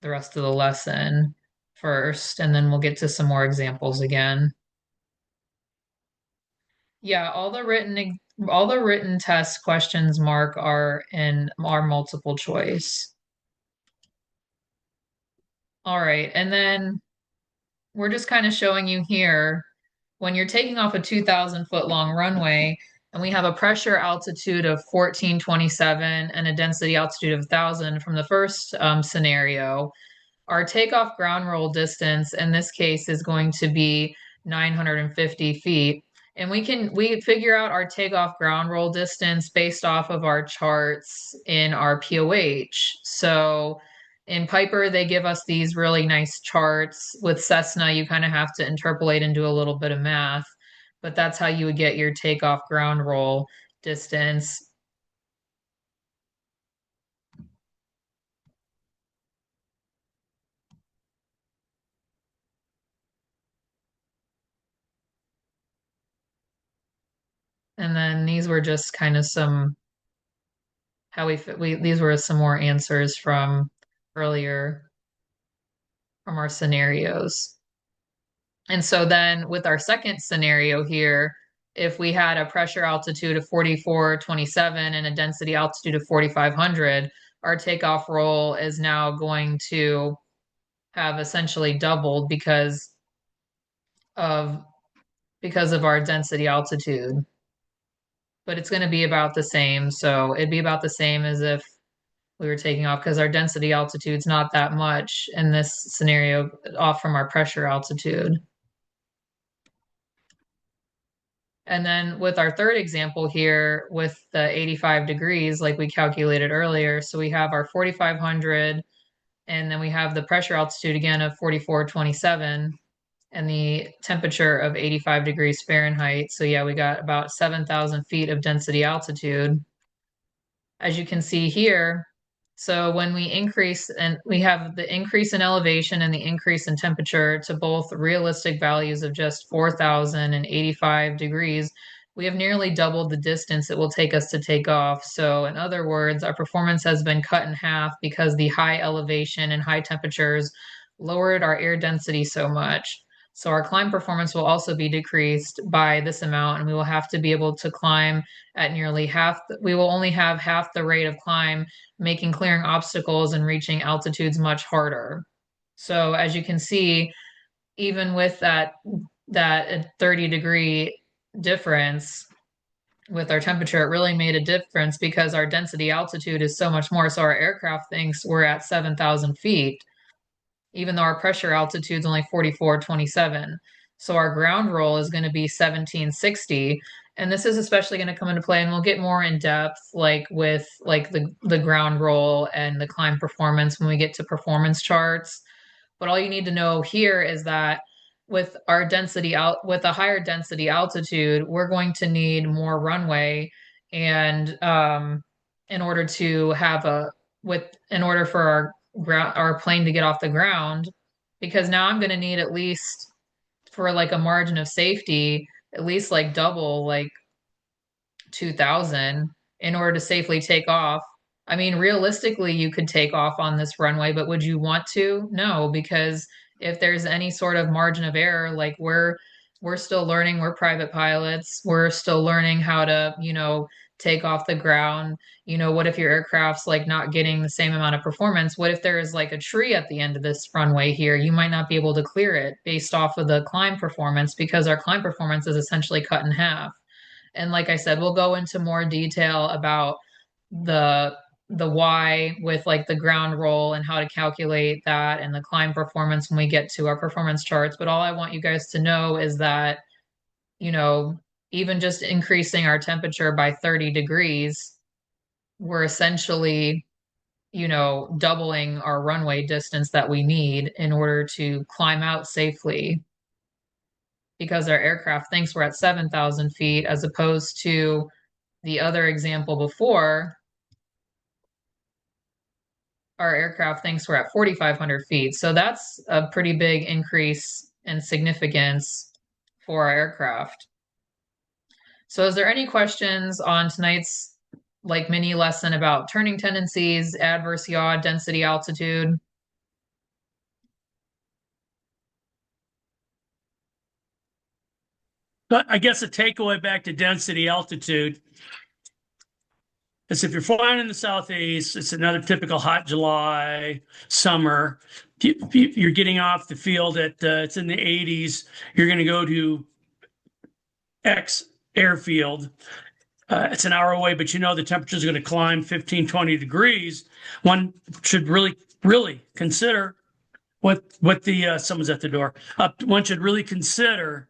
the rest of the lesson first, and then we'll get to some more examples again. Yeah, all the written test questions, Mark, are multiple choice. All right, and then we're just kind of showing you here when you're taking off a 2,000-foot long runway and we have a pressure altitude of 1427 and a density altitude of 1,000 from the first scenario, our takeoff ground roll distance in this case is going to be 950 feet. And we figure out our takeoff ground roll distance based off of our charts in our POH. So in Piper, they give us these really nice charts. With Cessna, you kind of have to interpolate and do a little bit of math, but that's how you would get your takeoff ground roll distance. And then these were just kind of some how these were some more answers from earlier from our scenarios. And so then with our second scenario here, if we had a pressure altitude of 4,427 and a density altitude of 4,500, our takeoff roll is now going to have essentially doubled of our density altitude. But it's going to be about the same. So it'd be about the same as if we were taking off because our density altitude's not that much in this scenario off from our pressure altitude. And then with our third example here with the 85 degrees, like we calculated earlier, so we have our 4,500 and then we have the pressure altitude again of 4,427 and the temperature of 85 degrees Fahrenheit. So yeah, we got about 7,000 feet of density altitude. As you can see here, so when we increase and we have the increase in elevation and the increase in temperature to both realistic values of just 4,000 and 85 degrees, we have nearly doubled the distance it will take us to take off. So in other words, our performance has been cut in half because the high elevation and high temperatures lowered our air density so much. So our climb performance will also be decreased by this amount, and we will have to be able to climb at nearly half. We will only have half the rate of climb, making clearing obstacles and reaching altitudes much harder. So as you can see, even with that 30-degree difference with our temperature, it really made a difference because our density altitude is so much more. So our aircraft thinks we're at 7,000 feet, even though our pressure altitude is only 4,427. So our ground roll is going to be 1,760. And this is especially going to come into play, and we'll get more in depth, like with like the ground roll and the climb performance when we get to performance charts. But all you need to know here is that with our with a higher density altitude, we're going to need more runway, and in order to have in order for our plane to get off the ground, because now I'm going to need at least for like a margin of safety, at least like double like 2,000 in order to safely take off. I mean, realistically, you could take off on this runway, but would you want to? No, because if there's any sort of margin of error, like we're still learning, we're private pilots, we're still learning how to, take off the ground. What if your aircraft's like not getting the same amount of performance? What if there is like a tree at the end of this runway here? You might not be able to clear it based off of the climb performance because our climb performance is essentially cut in half. And like I said, we'll go into more detail about the the why with like the ground roll and how to calculate that and the climb performance when we get to our performance charts. But all I want you guys to know is that, you know, even just increasing our temperature by 30 degrees, we're essentially, doubling our runway distance that we need in order to climb out safely because our aircraft thinks we're at 7,000 feet as opposed to the other example before, our aircraft thinks we're at 4,500 feet. So that's a pretty big increase in significance for our aircraft. So is there any questions on tonight's like mini lesson about turning tendencies, adverse yaw, density, altitude? But I guess a takeaway back to density altitude is if you're flying in the southeast, it's another typical hot July summer. You're getting off the field at it's in the 80s. You're going to go to X airfield. It's an hour away, but the temperature is going to climb 15, 20 degrees. One should really consider what the someone's at the door. One should really consider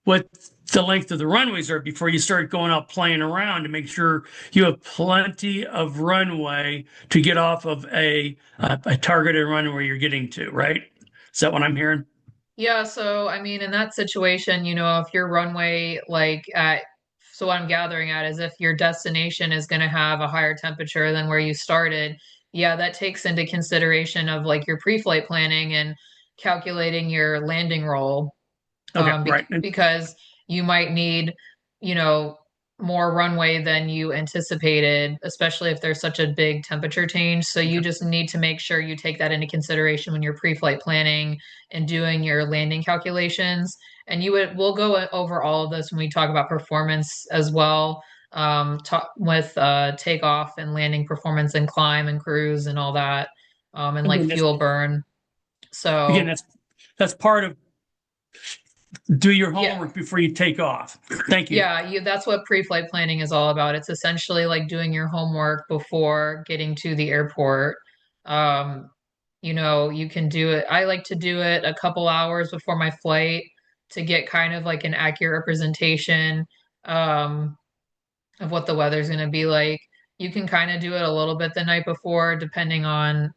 what the length of the runways are before you start going out playing around to make sure you have plenty of runway to get off of a targeted runway you're getting to, right? Is that what I'm hearing? Yeah, so I mean, in that situation, if your runway, so what I'm gathering at is if your destination is going to have a higher temperature than where you started, yeah, that takes into consideration of like your pre-flight planning and calculating your landing roll, Okay, right. because you might need, you know, more runway than you anticipated, especially if there's such a big temperature change. So you Okay. just need to make sure you take that into consideration when you're pre-flight planning and doing your landing calculations. And we'll go over all of this when we talk about performance as well. Talk with takeoff and landing performance and climb and cruise and all that, and like Again, fuel burn. again, So that's part of do your yeah, homework before you take off. Thank you. yeah, that's what pre-flight planning is all about. It's essentially like doing your homework before getting to the airport. Um, you can do it. I like to do it a couple hours before my flight to get kind of like an accurate representation um, of what the weather's going to be like. You can kind of do it a little bit the night before, depending on,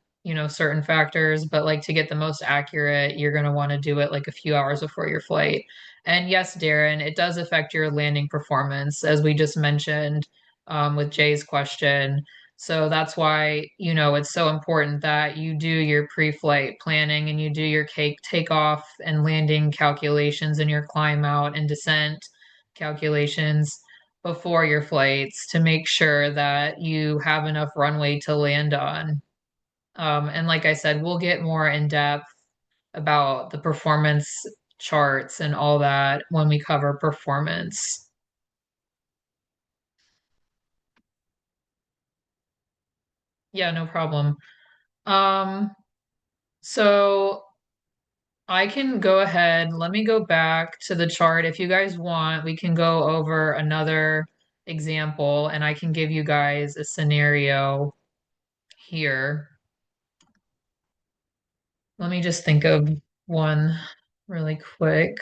certain factors, but like to get the most accurate, you're going to want to do it like a few hours before your flight. And yes, Darren, it does affect your landing performance, as we just mentioned with Jay's question. So that's why, it's so important that you do your pre-flight planning and you do your takeoff and landing calculations and your climb out and descent calculations before your flights to make sure that you have enough runway to land on. And like I said, we'll get more in depth about the performance charts and all that when we cover performance. Yeah, no problem. Um, so I can go ahead. Let me go back to the chart. If you guys want, we can go over another example and I can give you guys a scenario here. Let me just think of one really quick.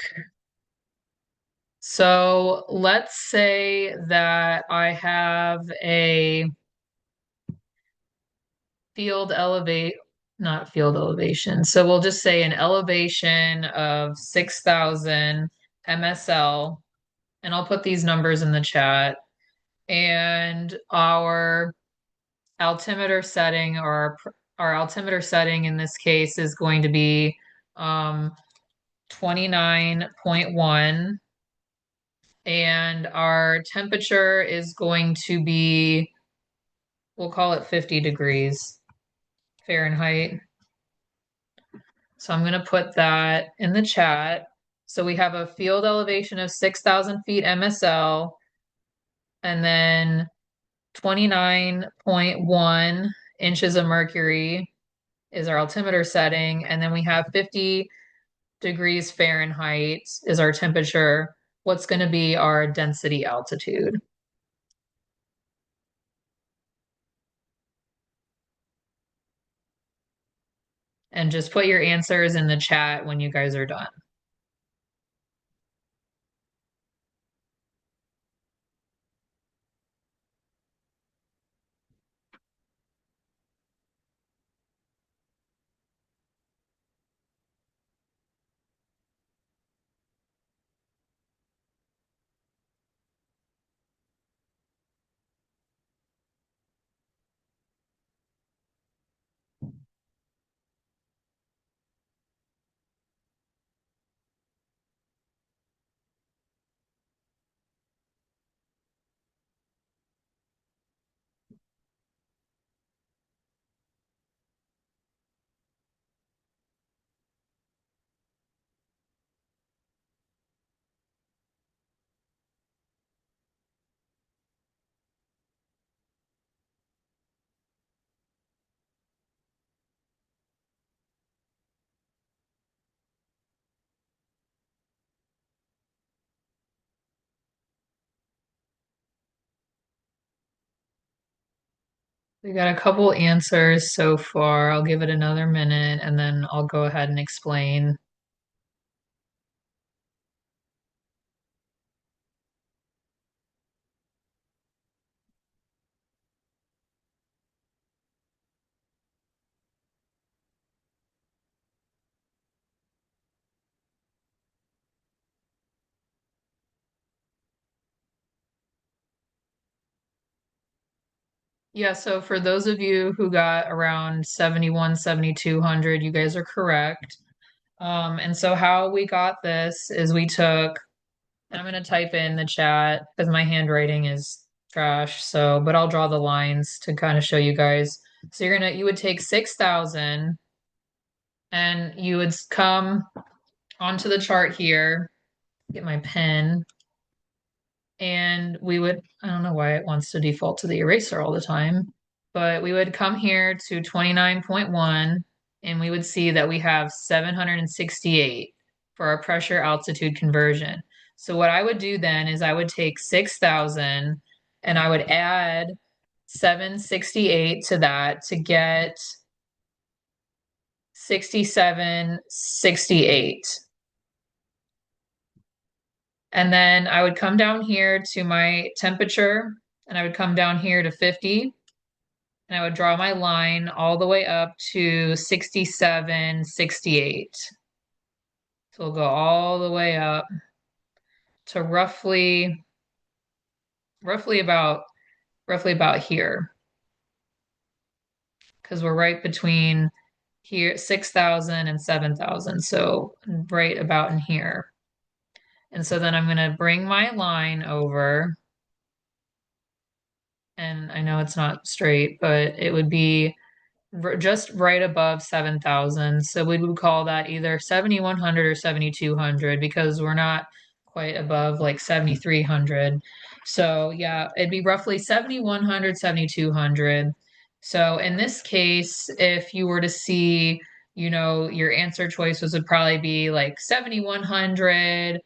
So let's say that I have a field elevate, not field elevation. So we'll just say an elevation of 6,000 MSL, and I'll put these numbers in the chat. And our altimeter setting, or our altimeter setting in this case is going to be 29.1, and our temperature is going to be we'll call it 50 degrees Fahrenheit. So I'm going to put that in the chat. So we have a field elevation of 6,000 feet MSL, and then 29.1 inches of mercury is our altimeter setting. And then we have 50 degrees Fahrenheit is our temperature. What's going to be our density altitude? And just put your answers in the chat when you guys are done. We got a couple answers so far. I'll give it another minute and then I'll go ahead and explain. Yeah, so for those of you who got around 71, 7,200, you guys are correct. And so how we got this is we took, and I'm going to type in the chat because my handwriting is trash. So, but I'll draw the lines to kind of show you guys. So you would take 6,000 and you would come onto the chart here, get my pen, and we would, I don't know why it wants to default to the eraser all the time, but we would come here to 29.1 and we would see that we have 768 for our pressure altitude conversion. So what I would do then is I would take 6,000 and I would add 768 to that to get 6768. And then I would come down here to my temperature and I would come down here to 50 and I would draw my line all the way up to 67, 68. So we'll go all the way up to roughly about here because we're right between here 6,000 and 7,000. So right about in here. And so then I'm going to bring my line over. And I know it's not straight, but it would be just right above 7,000. So we would call that either 7,100 or 7,200 because we're not quite above like 7,300. So yeah, it'd be roughly 7,100, 7,200. So in this case, if you were to see, your answer choices would probably be like 7,100,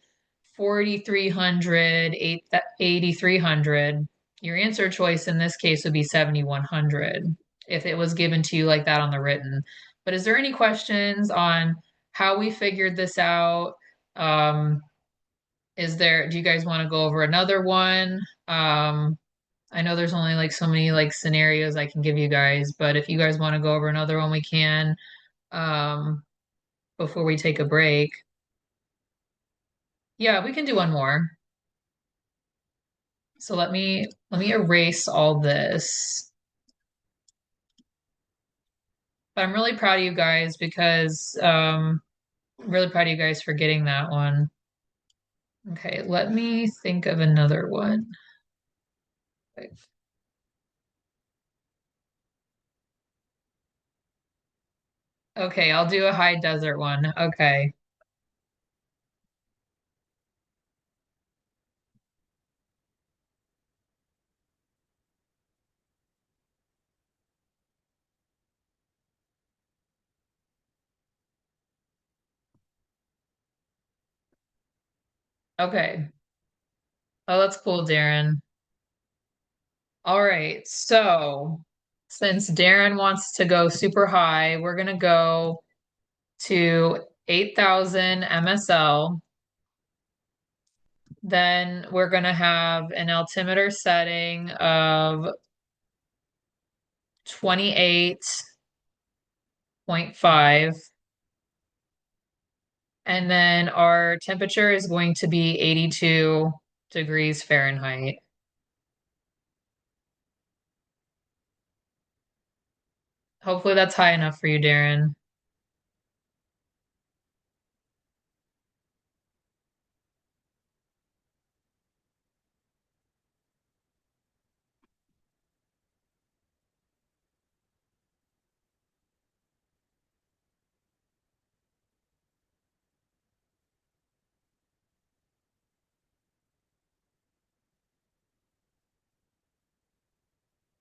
4,300, 8,300. Your answer choice in this case would be 7,100 if it was given to you like that on the written. But is there any questions on how we figured this out? Do you guys want to go over another one? I know there's only like so many like scenarios I can give you guys, but if you guys want to go over another one, we can before we take a break. Yeah, we can do one more. So let me erase all this. But I'm really proud of you guys because really proud of you guys for getting that one. Okay, let me think of another one. Okay, I'll do a high desert one. Okay. Okay. Oh, that's cool, Darren. All right. So since Darren wants to go super high, we're gonna go to 8,000 MSL. Then we're gonna have an altimeter setting of 28.5. And then our temperature is going to be 82 degrees Fahrenheit. Hopefully that's high enough for you, Darren.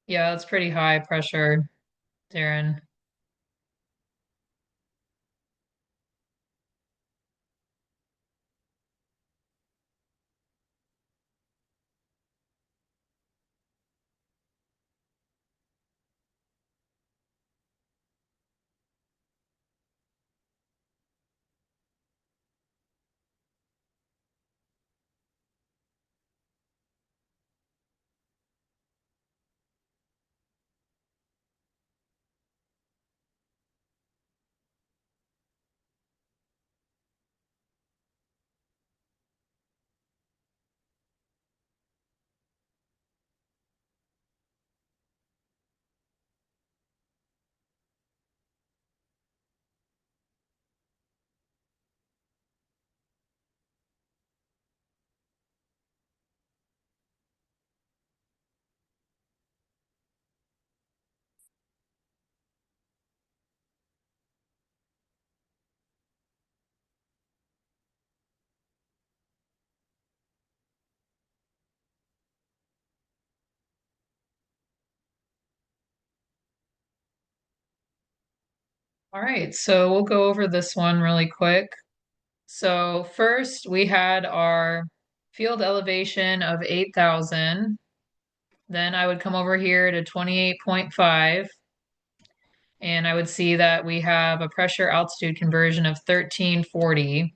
Yeah, that's pretty high pressure, Darren. All right, so we'll go over this one really quick. So first we had our field elevation of 8,000. Then I would come over here to 28.5, and I would see that we have a pressure altitude conversion of 1340.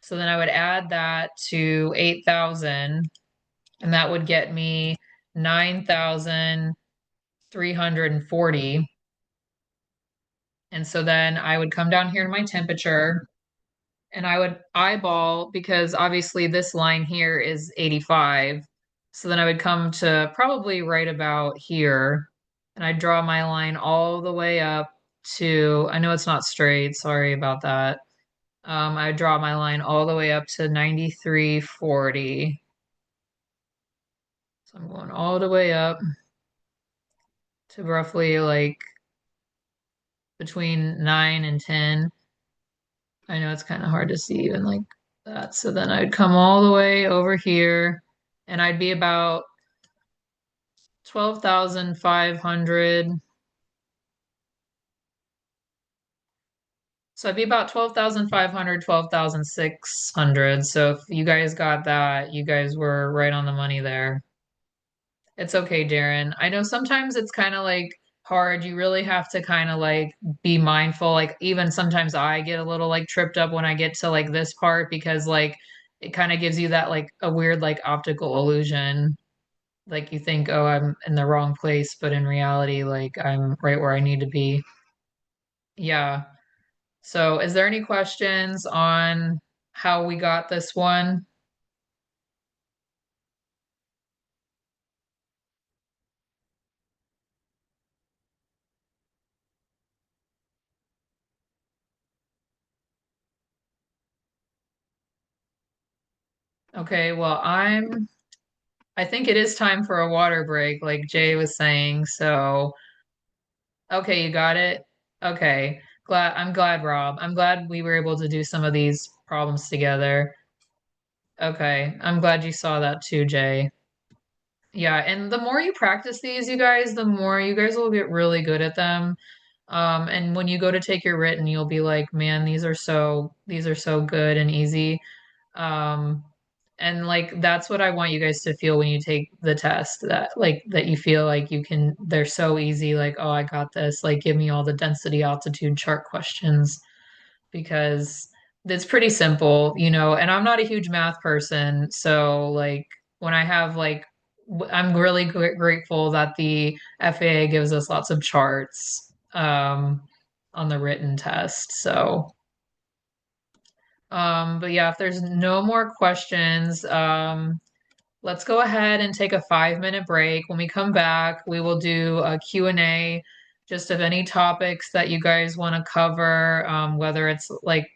So then I would add that to 8,000, and that would get me 9,340. And so then I would come down here to my temperature and I would eyeball because obviously this line here is 85. So then I would come to probably right about here and I'd draw my line all the way up to, I know it's not straight, sorry about that. I would draw my line all the way up to 9340. So I'm going all the way up to roughly like between 9 and 10. I know it's kind of hard to see even like that. So then I'd come all the way over here and I'd be about 12,500. So I'd be about 12,500, 12,600. So if you guys got that, you guys were right on the money there. It's okay, Darren. I know sometimes it's kind of like hard. You really have to kind of like be mindful. Like even sometimes I get a little like tripped up when I get to like this part because like it kind of gives you that like a weird like optical illusion. Like you think, oh, I'm in the wrong place, but in reality, like I'm right where I need to be. Yeah. So is there any questions on how we got this one? Okay, well, I think it is time for a water break, like Jay was saying. So, okay, you got it. Okay. I'm glad, Rob. I'm glad we were able to do some of these problems together. Okay, I'm glad you saw that too, Jay. Yeah, and the more you practice these, you guys, the more you guys will get really good at them. And when you go to take your written, you'll be like, man, these are so good and easy. Um, and like that's what I want you guys to feel when you take the test, that like that you feel like you can, they're so easy, like, oh, I got this. Like give me all the density altitude chart questions because it's pretty simple, and I'm not a huge math person, so like when I have like I'm really grateful that the FAA gives us lots of charts on the written test. So but yeah, if there's no more questions, let's go ahead and take a 5-minute break. When we come back, we will do a Q&A just of any topics that you guys want to cover, whether it's like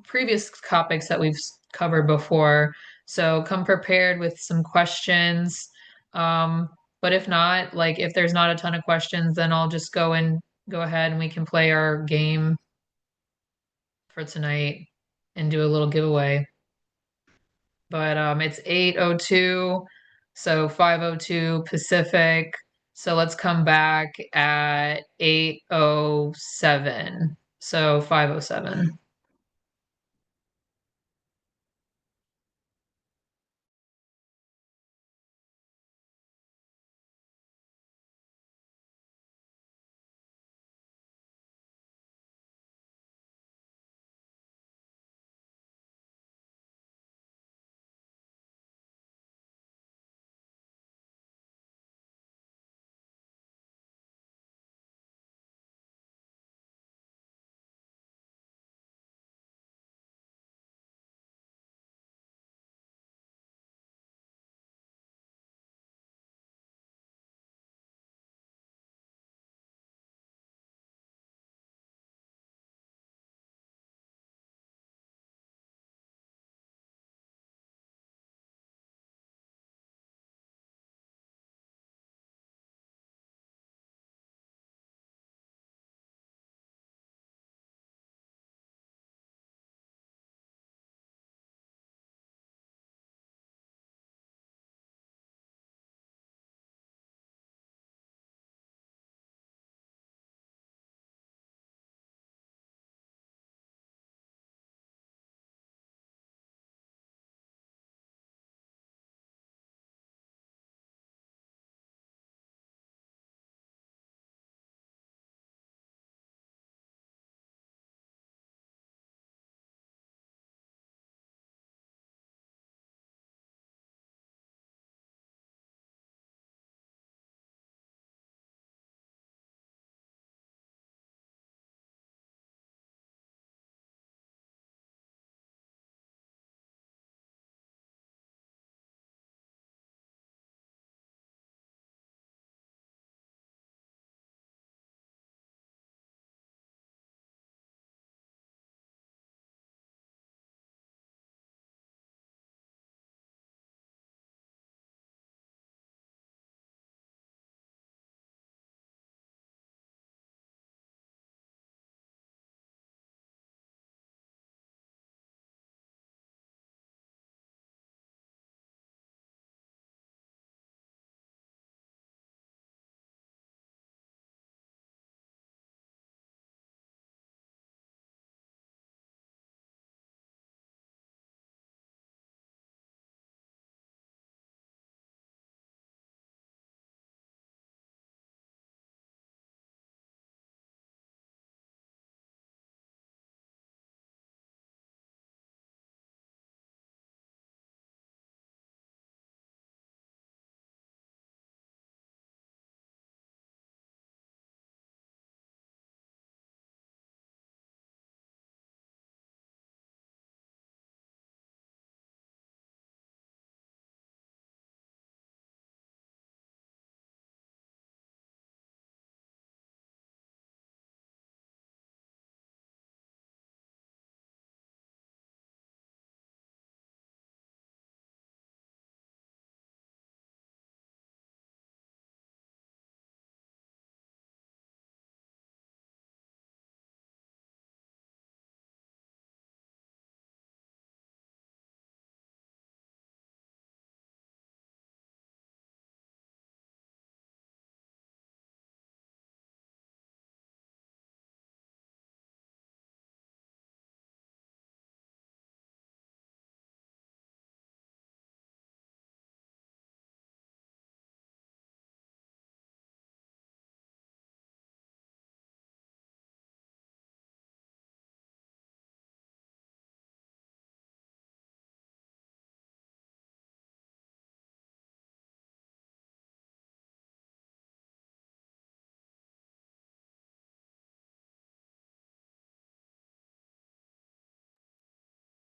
previous topics that we've covered before. So come prepared with some questions. Um, but if not, like if there's not a ton of questions, then I'll just go ahead and we can play our game for tonight and do a little giveaway. But it's 8:02, so 5:02 Pacific. So let's come back at 8:07. So 5:07.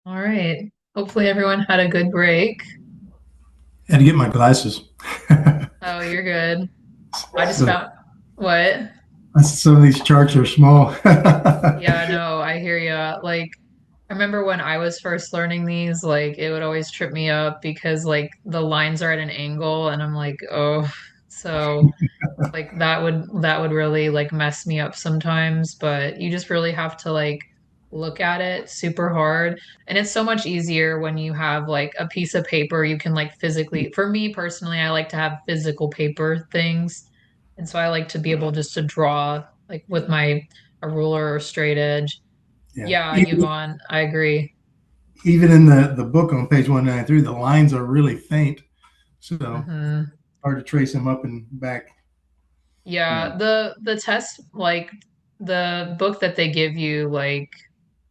All right. Hopefully everyone had a good break. Had to get my glasses. Oh, you're good. I just So found what? some of these charts are small. Yeah, no, I hear ya. Like, I remember when I was first learning these, like, it would always trip me up because, like, the lines are at an angle, and I'm like, oh, so like that would really like mess me up sometimes, but you just really have to like look at it super hard. And it's so much easier when you have like a piece of paper you can like physically, for me personally, I like to have physical paper things. And so I like to be able just to draw like with my a ruler or straight edge. Yeah. Yeah, Yvonne, I agree. Even in the book on page 193, the lines are really faint. So Hmm. hard to trace them up and back. Yeah, the test like the book that they give you like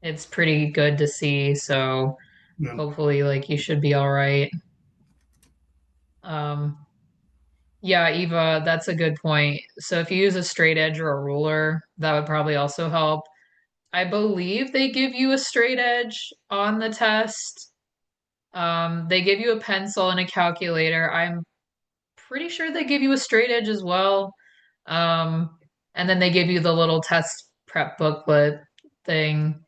it's pretty good to see, so Yeah. hopefully like you should be all right. Um yeah, Eva, that's a good point. So if you use a straight edge or a ruler, that would probably also help. I believe they give you a straight edge on the test. They give you a pencil and a calculator. I'm pretty sure they give you a straight edge as well. And then they give you the little test prep booklet thing.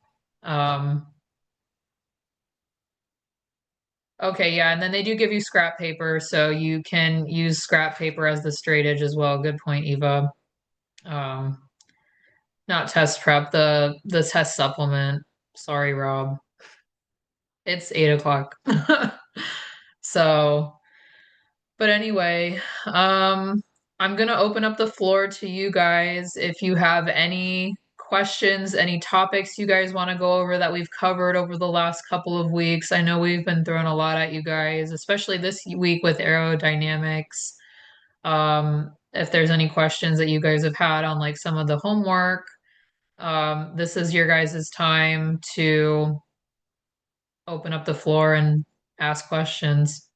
Um, okay, yeah, and then they do give you scrap paper, so you can use scrap paper as the straight edge as well. Good point, Eva. Um, not test prep, the test supplement. Sorry, Rob. It's 8 o'clock. So but anyway, I'm gonna open up the floor to you guys. If you have any questions, any topics you guys want to go over that we've covered over the last couple of weeks. I know we've been throwing a lot at you guys, especially this week with aerodynamics. If there's any questions that you guys have had on like some of the homework, this is your guys' time to open up the floor and ask questions.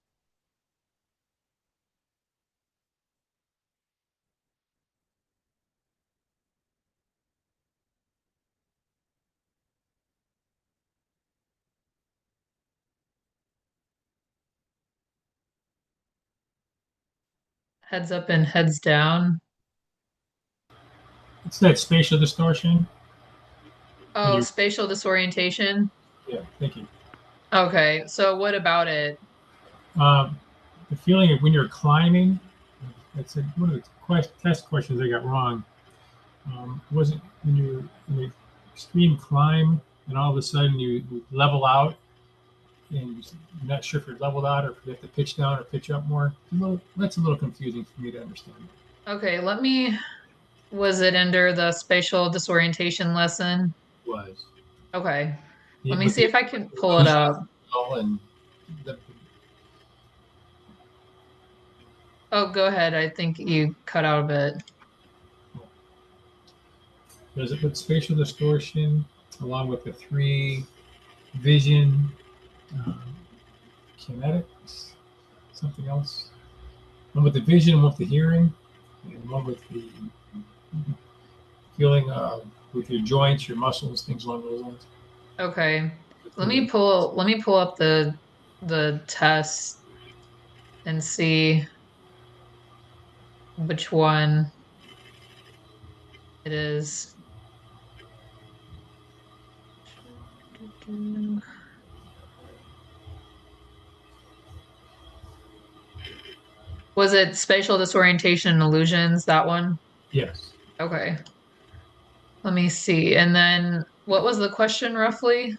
Heads up and heads down. It's that spatial distortion. When Oh, you, spatial disorientation. yeah, thank you. Okay, so what about it? Um, the feeling of when you're climbing, that's one of the test questions I got wrong. Was it when you're in the extreme climb and all of a sudden you level out and you're not sure if you're leveled out or if you have to pitch down or pitch up more? That's a little confusing for me to understand. Okay, was it under the spatial disorientation lesson? It was. Okay, Yeah, let me with see the if I can pull it up. and the, Oh, go ahead. I think you cut out a bit. does it with spatial distortion along with the three vision, um, kinetics, something else. One with the vision, one with the hearing, and one with the feeling with your joints, your muscles, things along those lines. Okay, let me pull up the test and see which one it is. Was it spatial disorientation and illusions, that one? Yes. Okay. Let me see. And then what was the question roughly?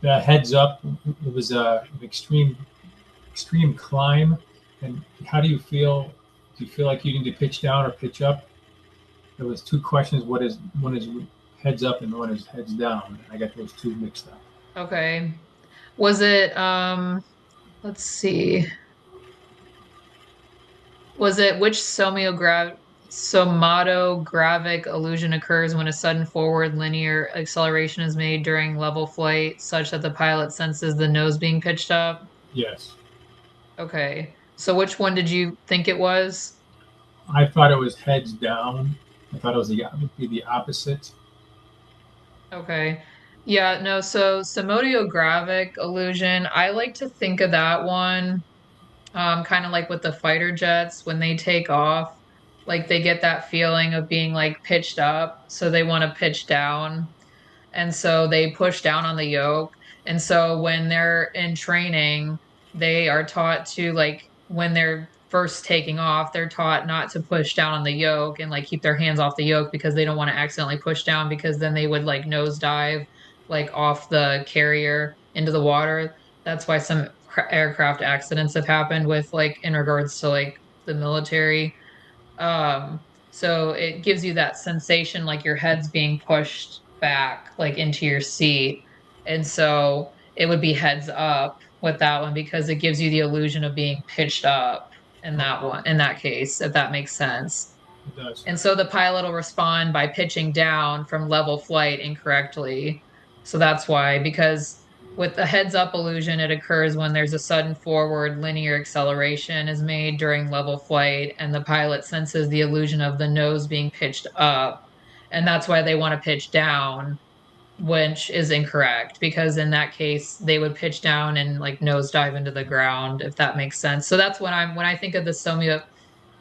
Heads up. It was an extreme climb. And how do you feel? Do you feel like you need to pitch down or pitch up? There was two questions. One is heads up and one is heads down. I got those two mixed up. Okay. Was it let's see. Was it which somatographic illusion occurs when a sudden forward linear acceleration is made during level flight such that the pilot senses the nose being pitched up? Yes. Okay. So which one did you think it was? I thought it was heads down. I thought it would be the opposite. Okay. Yeah, no, so Somatogravic illusion, I like to think of that one kind of like with the fighter jets when they take off, like they get that feeling of being like pitched up, so they want to pitch down. And so they push down on the yoke. And so when they're in training, they are taught to like when they're first taking off, they're taught not to push down on the yoke and like keep their hands off the yoke because they don't want to accidentally push down because then they would like nosedive like off the carrier into the water. That's why some aircraft accidents have happened with like in regards to like the military. um, so it gives you that sensation like your head's being pushed back like into your seat. And so it would be heads up with that one because it gives you the illusion of being pitched up in that one, in that case, if that makes sense. It does. And so the pilot will respond by pitching down from level flight incorrectly. So that's why, because with the heads up illusion, it occurs when there's a sudden forward linear acceleration is made during level flight, and the pilot senses the illusion of the nose being pitched up. And that's why they want to pitch down, which is incorrect, because in that case, they would pitch down and like nose dive into the ground, if that makes sense. So that's when I think of the Somia,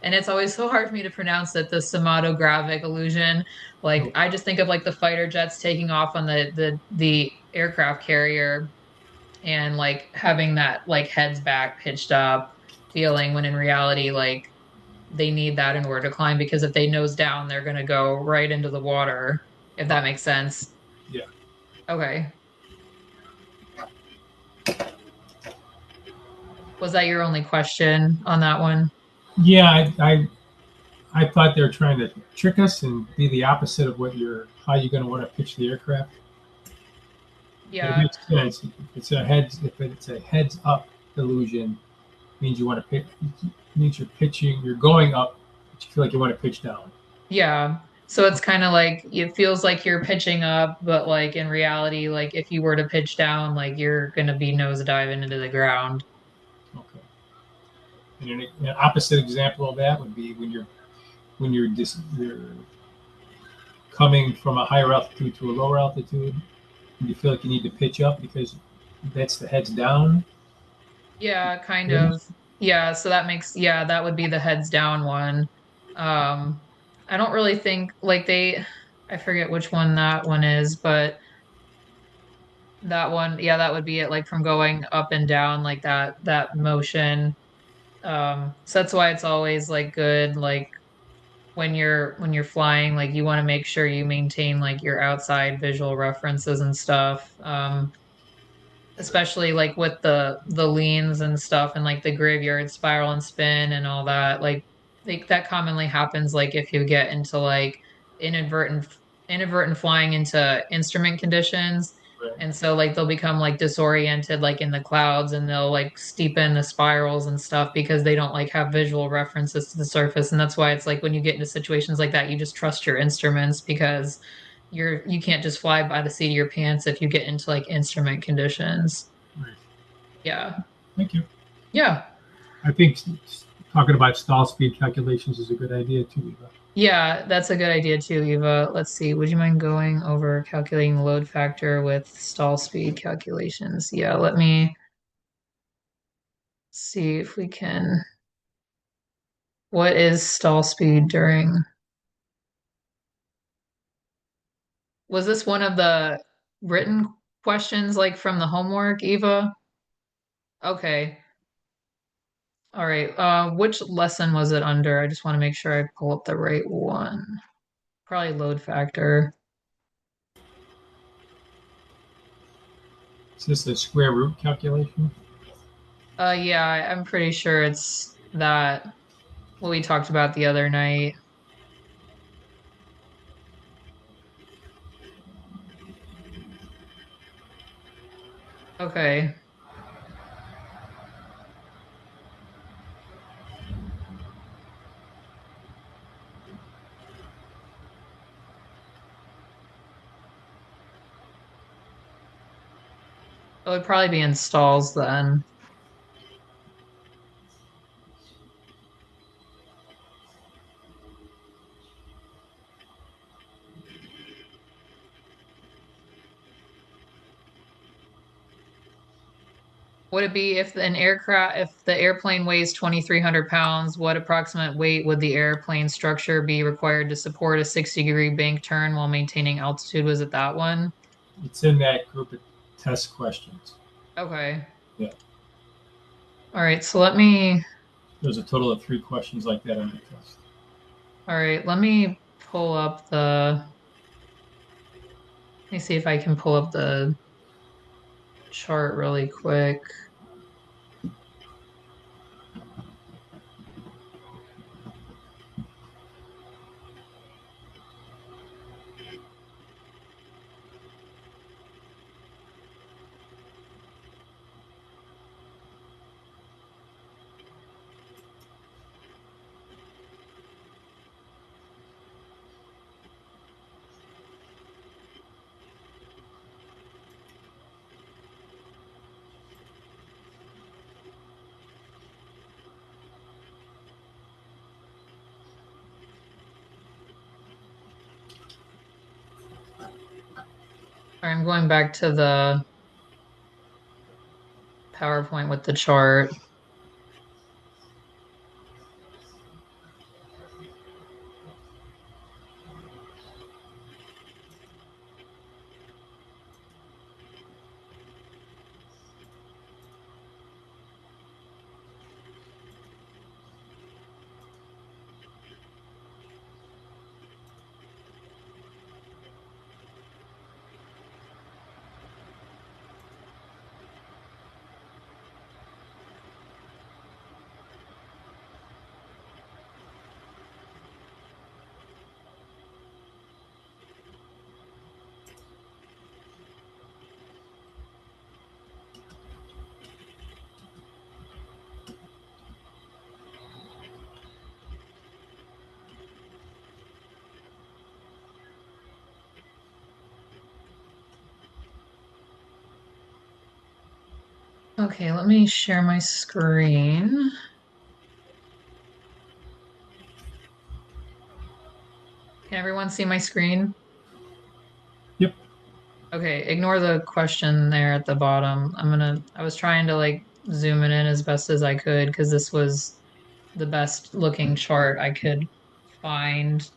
and it's always so hard for me to pronounce it, the somatogravic illusion. Like Oh, I just think of like the fighter jets taking off on the aircraft carrier and like having that like heads back pitched up feeling when in reality like they need that in order to climb because if they nose down they're going to go right into the water, if that makes sense. yeah. Okay. Was that your only question on that one? Yeah, I thought they were trying to trick us and be the opposite of how you're going to want to pitch the aircraft. But it Yeah. makes sense. If it's a heads up illusion, means you want to pitch. Means you're pitching. You're going up, but you feel like you want to pitch down. Yeah. So it's kind of like it feels like you're pitching up, but like in reality, like if you were to pitch down, like you're gonna be nose diving into the ground. Okay. And an opposite example of that would be you're coming from a higher altitude to a lower altitude, and you feel like you need to pitch up because that's the heads down. Yeah, kind Really? of. Yeah, so that makes, yeah, that would be the heads down one. Um, I don't really think like I forget which one that one is, but that one, yeah, that would be it, like from going up and down like that motion. So that's why it's always like good, like when you're flying, like you want to make sure you maintain like your outside visual references and stuff. Especially like with the leans and stuff and like the graveyard spiral and spin and all that. Like that commonly happens like if you get into like inadvertent inadvertent flying into instrument conditions. Right. And so like they'll become like disoriented like in the clouds and they'll like steepen the spirals and stuff because they don't like have visual references to the surface. And that's why it's like when you get into situations like that, you just trust your instruments because you can't just fly by the seat of your pants if you get into like instrument conditions. Right. Yeah. Thank you. Yeah. I think talking about stall speed calculations is a good idea too, Eva. Yeah, that's a good idea too, Eva. Let's see. Would you mind going over calculating the load factor with stall speed calculations? Yeah, let me see if we can. What is stall speed during? Was this one of the written questions like from the homework, Eva? Okay. All right. Which lesson was it under? I just want to make sure I pull up the right one. Probably load factor. Is this a square root calculation? Yeah, I'm pretty sure it's that what we talked about the other night. Okay. It would probably be in stalls then. Would it be if if the airplane weighs 2,300 pounds, what approximate weight would the airplane structure be required to support a 60-degree bank turn while maintaining altitude? Was it that one? It's in that group of test questions. Okay. Yeah. All right, so let me, There's a total of 3 questions like that on the test. all right, let me pull up let me see if I can pull up the chart really quick. All right, I'm going back to the PowerPoint with the chart. Okay, let me share my screen. Can everyone see my screen? Yep. Okay, ignore the question there at the bottom. I was trying to like zoom it in as best as I could because this was the best looking chart I could find.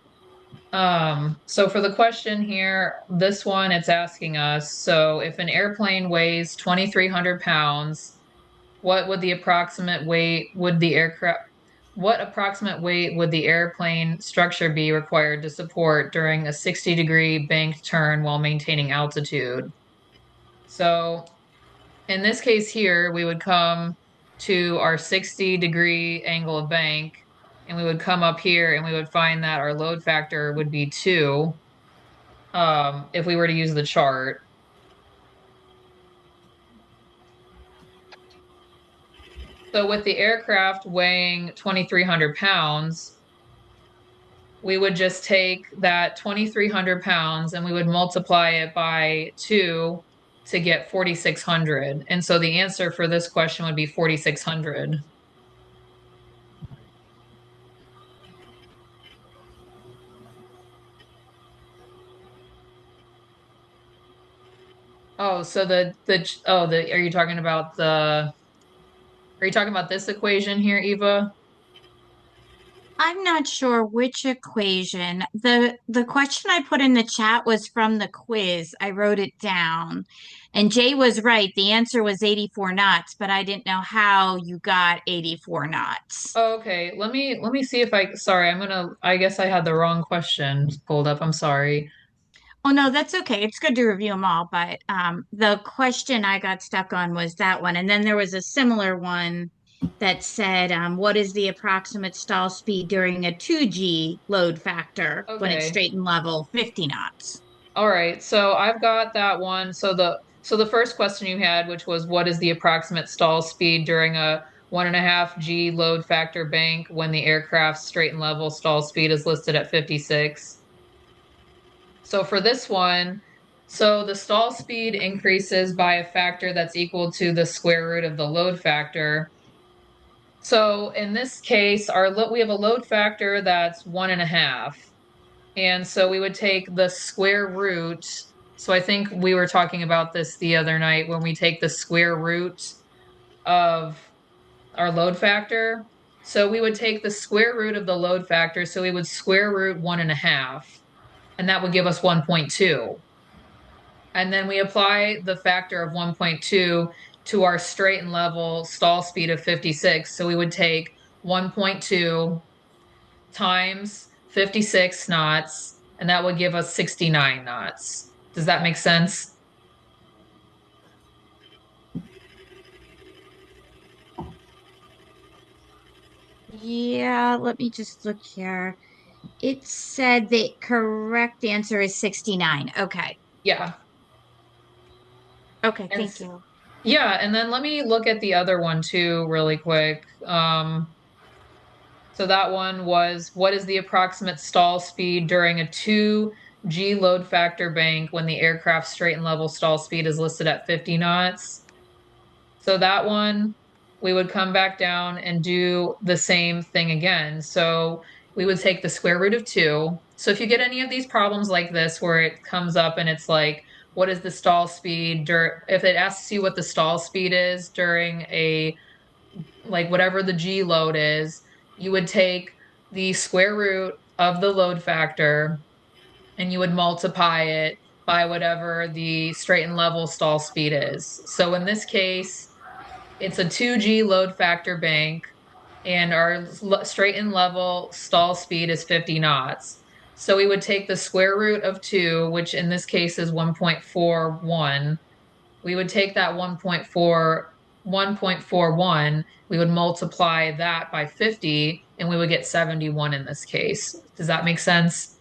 So for the question here, this one, it's asking us, so if an airplane weighs 2,300 pounds, what would the approximate weight would the aircraft what approximate weight would the airplane structure be required to support during a 60-degree bank turn while maintaining altitude? So in this case here, we would come to our 60-degree angle of bank, and we would come up here and we would find that our load factor would be 2 if we were to use the chart. So with the aircraft weighing 2,300 pounds, we would just take that 2,300 pounds and we would multiply it by 2 to get 4,600. And so the answer for this question would be 4,600. Oh, so are you talking about this equation here, Eva? I'm not sure which equation. The question I put in the chat was from the quiz. I wrote it down. And Jay was right. The answer was 84 knots, but I didn't know how you got 84 knots. Oh, okay. Let me see if sorry, I guess I had the wrong question pulled up. I'm sorry. Oh, no, that's okay. It's good to review them all, but the question I got stuck on was that one. And then there was a similar one that said, what is the approximate stall speed during a 2G load factor when it's Okay. straight and level, 50 knots? All right. So I've got that one. So the first question you had, which was what is the approximate stall speed during a 1.5G load factor bank when the aircraft's straight and level stall speed is listed at 56? So for this one, so the stall speed increases by a factor that's equal to the square root of the load factor. So in this case, we have a load factor that's 1.5. And so we would take the square root. So I think we were talking about this the other night when we take the square root of our load factor. So we would take the square root of the load factor. So we would square root 1.5, and that would give us 1.2. And then we apply the factor of 1.2 to our straight and level stall speed of 56. So we would take 1.2 times 56 knots, and that would give us 69 knots. Does that make sense? Yeah, let me just look here. It said the correct answer is 69. Okay. Yeah. Okay, And thank you. yeah, and then let me look at the other one too, really quick. So that one was, what is the approximate stall speed during a 2G load factor bank when the aircraft's straight and level stall speed is listed at 50 knots? So that one, we would come back down and do the same thing again. So we would take the square root of 2. So if you get any of these problems like this where it comes up and it's like, what is the stall speed? If it asks you what the stall speed is during a, like whatever the G load is, you would take the square root of the load factor and you would multiply it by whatever the straight and level stall speed is. So in this case, it's a 2G load factor bank, and our straight and level stall speed is 50 knots. So we would take the square root of 2, which in this case is 1.41. We would take that 1.41, we would multiply that by 50, and we would get 71 in this case. Does that make sense?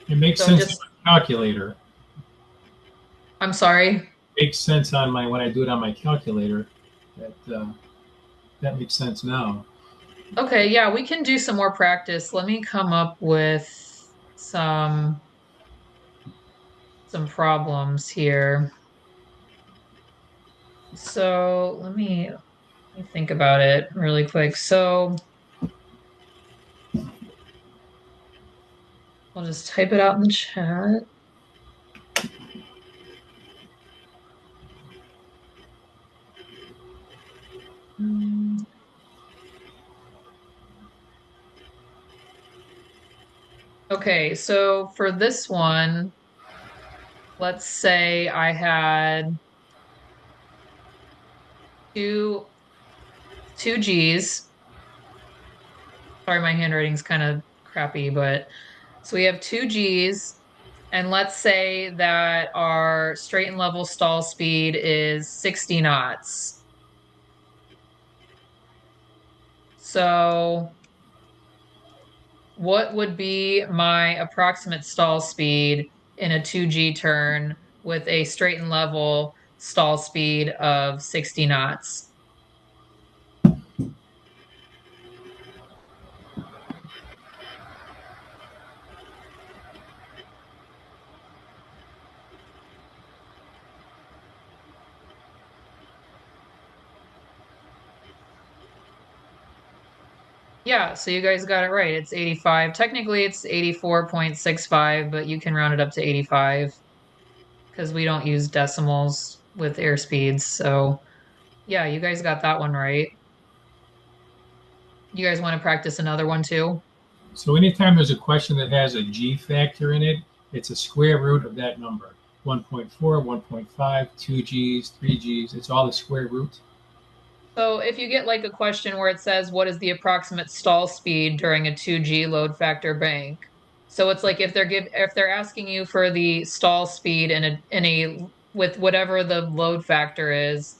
It makes So sense just, on my calculator. I'm sorry. Makes sense on my when I do it on my calculator. That makes sense now. Okay, yeah, we can do some more practice. Let me come up with some problems here. So let me think about it really quick. So I'll just type it out in the chat. Okay, so for this one, let's say I had two G's. Sorry, my handwriting's kind of crappy, but so we have 2 G's, and let's say that our straight and level stall speed is 60 knots. So what would be my approximate stall speed in a 2G turn with a straight and level stall speed of 60 knots? Yeah, so you guys got it right. It's 85. Technically, it's 84.65, but you can round it up to 85 because we don't use decimals with airspeeds. So, yeah, you guys got that one right. You guys want to practice another one too? So anytime there's a question that has a G factor in it, it's a square root of that number. 1.4, 1.5, 2 Gs, 3 Gs. It's all the square root. So if you get like a question where it says, what is the approximate stall speed during a 2G load factor bank? So it's like if they're asking you for the stall speed in a with whatever the load factor is,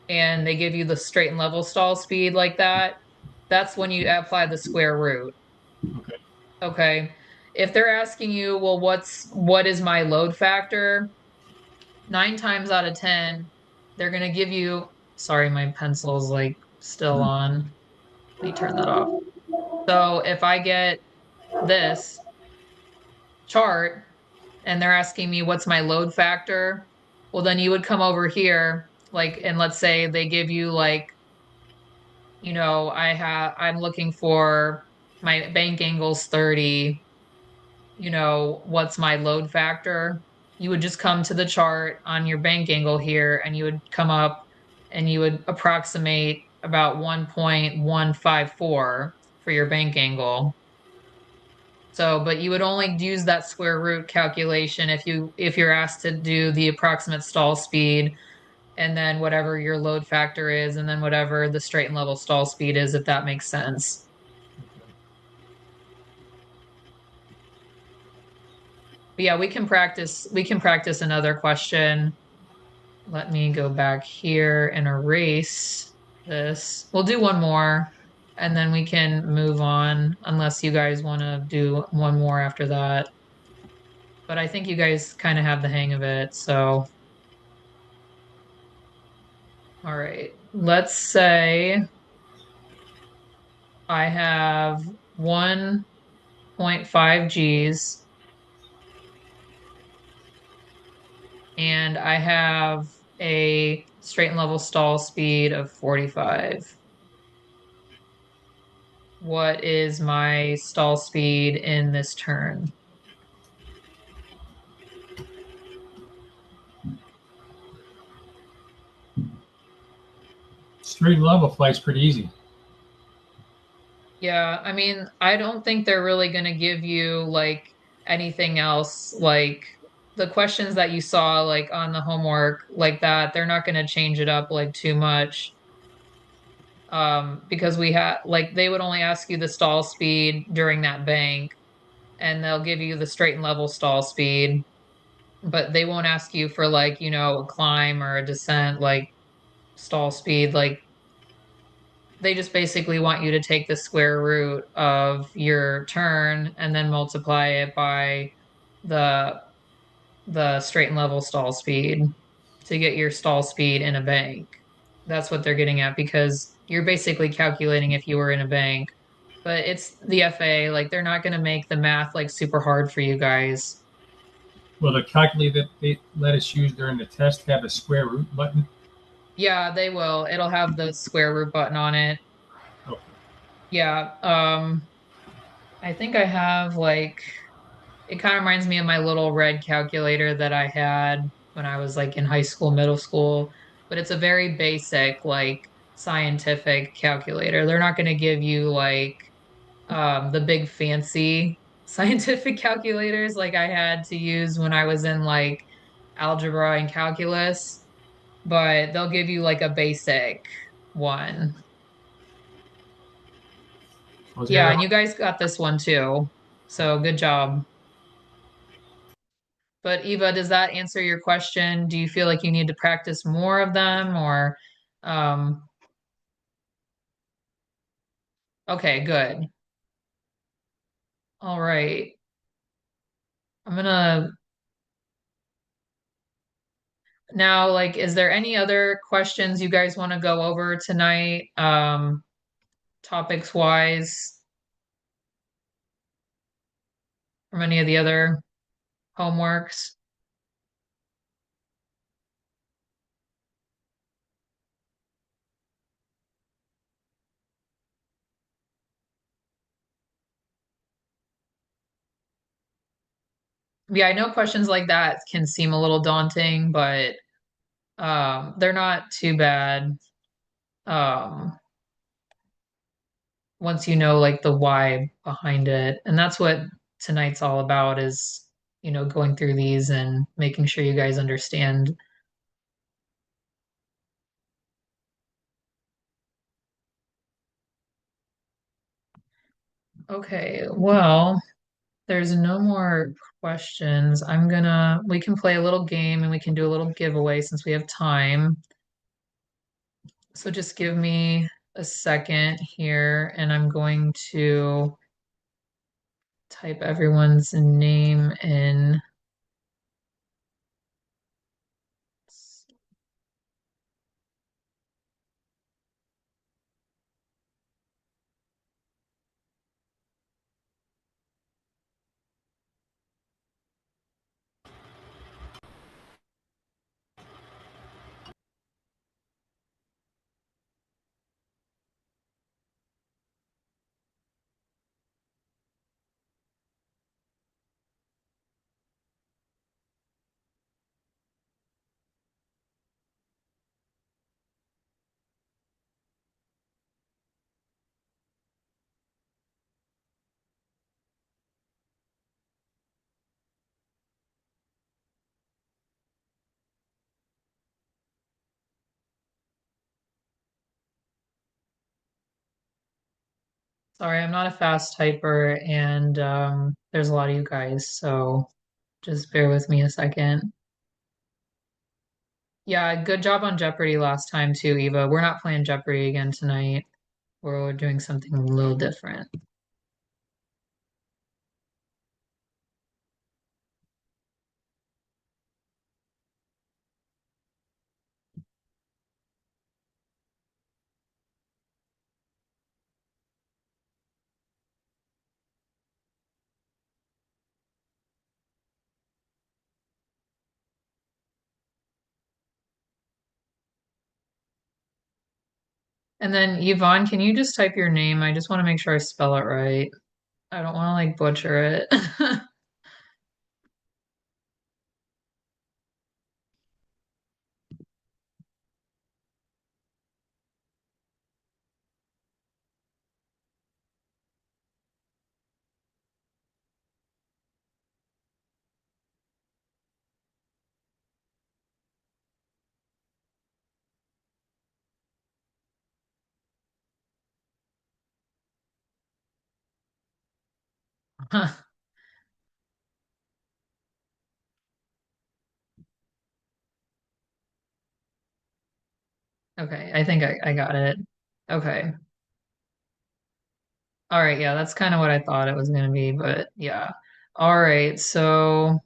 and they give you the straight and level stall speed like that, that's when you apply the square root. Okay. Okay. If they're asking you, well, what is my load factor? 9 times out of 10, they're gonna give you, sorry, my pencil's like still on. Let me turn that off. So if I get this chart and they're asking me what's my load factor, well, then you would come over here, like, and let's say they give you like, I'm looking for my bank angle's 30, what's my load factor, you would just come to the chart on your bank angle here and you would come up and you would approximate about 1.154 for your bank angle. So, but you would only use that square root calculation if you're asked to do the approximate stall speed and then whatever your load factor is and then whatever the straight and level stall speed is, if that makes sense. But yeah, we can practice another question. Let me go back here and erase this. We'll do one more and then we can move on unless you guys want to do one more after that. But I think you guys kind of have the hang of it, so. All right. Let's say I have 1.5 Gs and I have a straight and level stall speed of 45. What is my stall speed in this turn? Straight level flight's pretty easy. Yeah, I mean, I don't think they're really going to give you like anything else. Like the questions that you saw like on the homework like that, they're not going to change it up like too much. Because we had like they would only ask you the stall speed during that bank and they'll give you the straight and level stall speed, but they won't ask you for like, a climb or a descent like stall speed. Like they just basically want you to take the square root of your turn and then multiply it by the straight and level stall speed to get your stall speed in a bank. That's what they're getting at because you're basically calculating if you were in a bank. But it's the FAA, like they're not going to make the math like super hard for you guys. Will the calculator that they let us use during the test have a square root button? Yeah, they will. It'll have the square root button on it. Okay. Yeah. I think I have like it kind of reminds me of my little red calculator that I had when I was like in high school, middle school, but it's a very basic like scientific calculator. They're not going to give you like the big fancy scientific calculators like I had to use when I was in like algebra and calculus, but they'll give you like a basic one. Was Yeah, that and you guys got this one too. So good job. But Eva, does that answer your question? Do you feel like you need to practice more of them or um okay, good. All right. I'm gonna now like is there any other questions you guys want to go over tonight? Topics wise from any of the other homeworks? Yeah, I know questions like that can seem a little daunting, but they're not too bad. Um, once you know like the why behind it. And that's what tonight's all about is, going through these and making sure you guys understand. Okay, well, there's no more questions. We can play a little game and we can do a little giveaway since we have time. So just give me a second here and I'm going to type everyone's name in. Sorry, I'm not a fast typer, and there's a lot of you guys, so just bear with me a second. Yeah, good job on Jeopardy last time too, Eva. We're not playing Jeopardy again tonight. We're doing something a little different. And then Yvonne, can you just type your name? I just want to make sure I spell it right. I don't want to like butcher it. Okay, I think I got it. Okay. All right, yeah, that's kind of what I thought it was going to be, but yeah. All right, so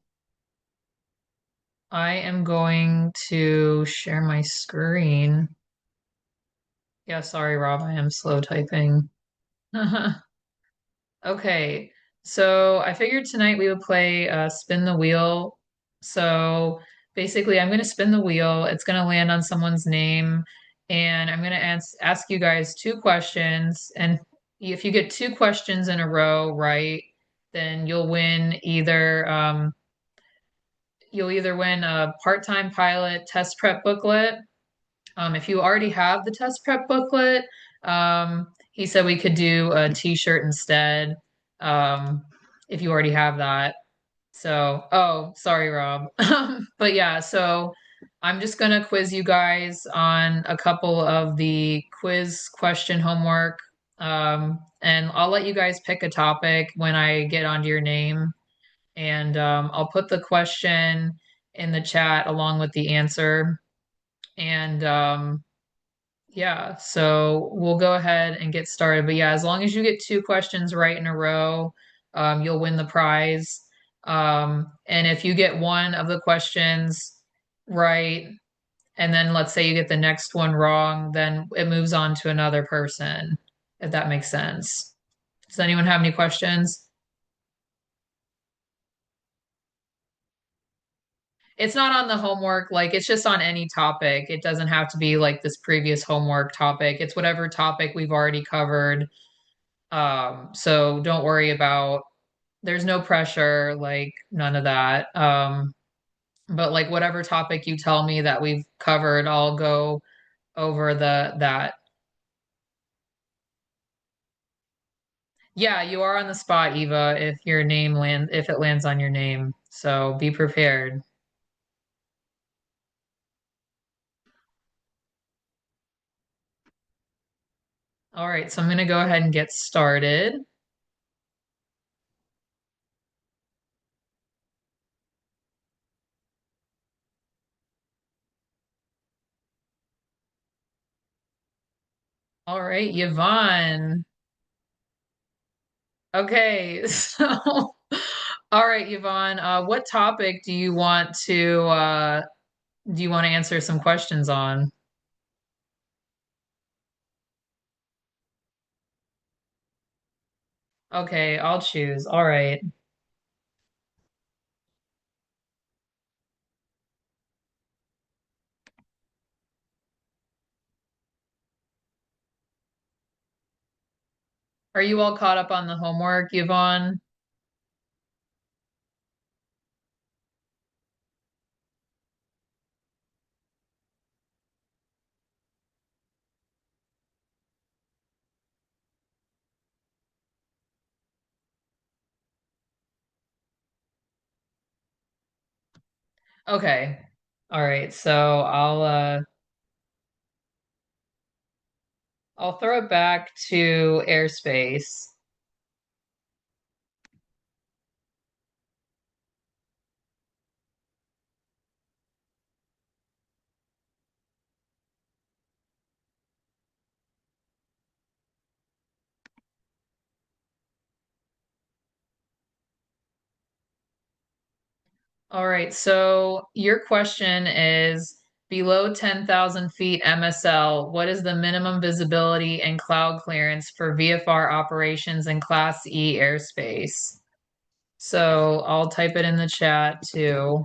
I am going to share my screen. Yeah, sorry, Rob, I am slow typing. Okay, so I figured tonight we would play Spin the Wheel. So basically, I'm going to spin the wheel. It's going to land on someone's name, and I'm going to ask you guys two questions. And if you get two questions in a row right, then you'll either win a part-time pilot test prep booklet. If you already have the test prep booklet, he said we could do a t-shirt instead, if you already have that. So, oh, sorry, Rob. But yeah, so I'm just gonna quiz you guys on a couple of the quiz question homework. And I'll let you guys pick a topic when I get onto your name. And I'll put the question in the chat along with the answer. And yeah, so we'll go ahead and get started. But yeah, as long as you get two questions right in a row, you'll win the prize. And if you get one of the questions right, and then let's say you get the next one wrong, then it moves on to another person, if that makes sense. Does anyone have any questions? It's not on the homework, like it's just on any topic. It doesn't have to be like this previous homework topic. It's whatever topic we've already covered. So don't worry about, there's no pressure, like none of that. But like whatever topic you tell me that we've covered, I'll go over that. Yeah, you are on the spot, Eva, if it lands on your name. So be prepared. All right, so I'm gonna go ahead and get started. All right, Yvonne. Okay, so all right, Yvonne, what topic do you want to answer some questions on? Okay, I'll choose. All right. Are you all caught up on the homework, Yvonne? Okay. All right. So I'll throw it back to airspace. All right, so your question is below 10,000 feet MSL, what is the minimum visibility and cloud clearance for VFR operations in Class E airspace? So I'll type it in the chat too.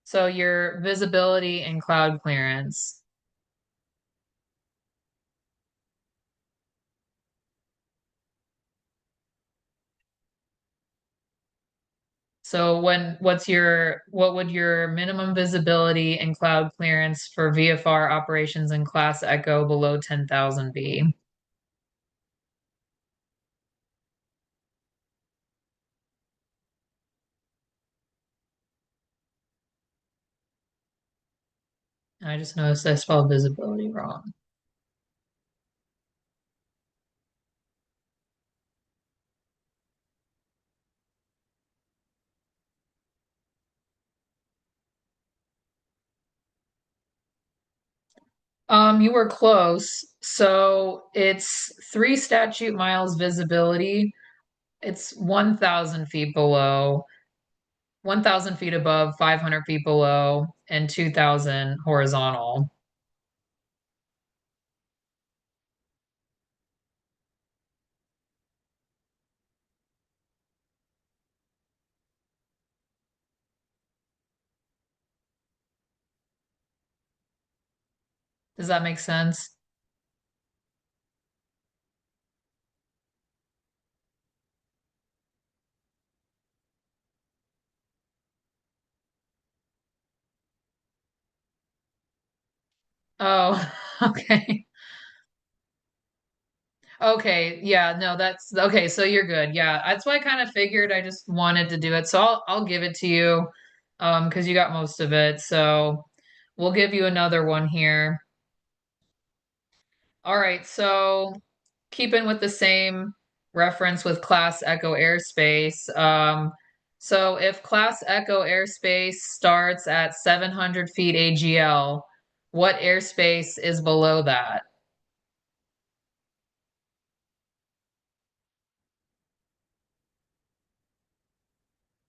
So your visibility and cloud clearance. So what would your minimum visibility and cloud clearance for VFR operations in Class Echo below 10,000 be? I just noticed I spelled visibility wrong. You were close. So it's 3 statute miles visibility. It's 1,000 feet below, 1,000 feet above, 500 feet below, and 2,000 horizontal. Does that make sense? Oh, okay. Okay, yeah, no, that's okay, so you're good. Yeah, that's why I kind of figured I just wanted to do it. So I'll give it to you because you got most of it. So we'll give you another one here. All right, so keeping with the same reference with Class Echo Airspace. So if Class Echo Airspace starts at 700 feet AGL, what airspace is below that?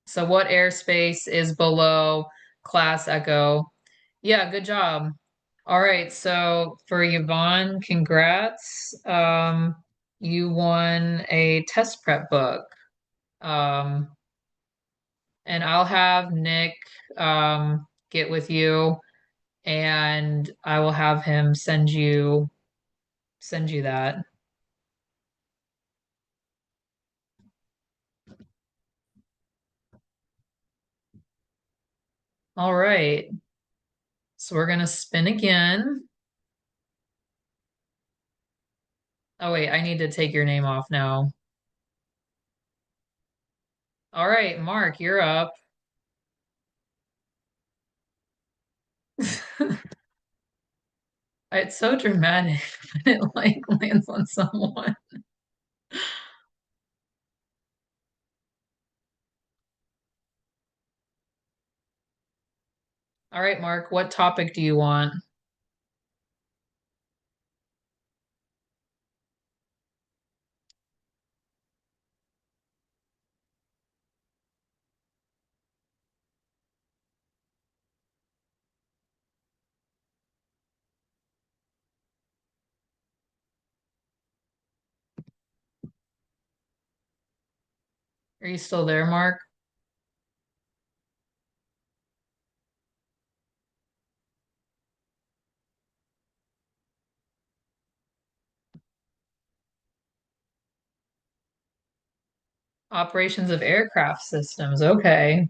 So what airspace is below Class Echo? Yeah, good job. All right, so for Yvonne, congrats. You won a test prep book. Um, and I'll have Nick get with you and I will have him send you that. All right. So we're gonna spin again. Oh wait, I need to take your name off now. All right, Mark, you're up. It's so dramatic when it like lands on someone. All right, Mark, what topic do you want? Are you still there, Mark? Operations of aircraft systems. Okay.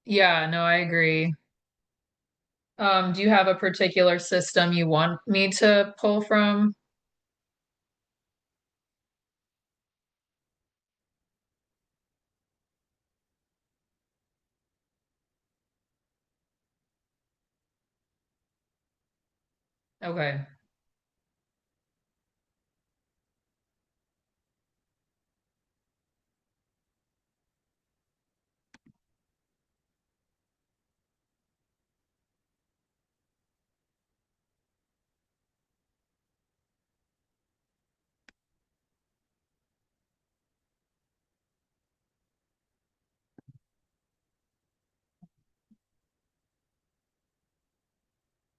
Yeah, no, I agree. Do you have a particular system you want me to pull from? Okay.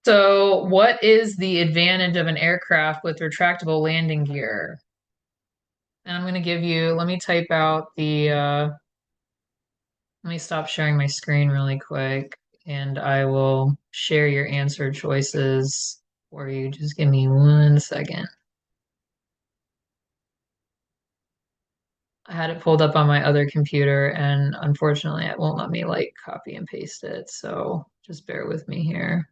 So, what is the advantage of an aircraft with retractable landing gear? And I'm going to give you, let me type out let me stop sharing my screen really quick and I will share your answer choices for you. Just give me 1 second. I had it pulled up on my other computer and unfortunately it won't let me like copy and paste it. So just bear with me here.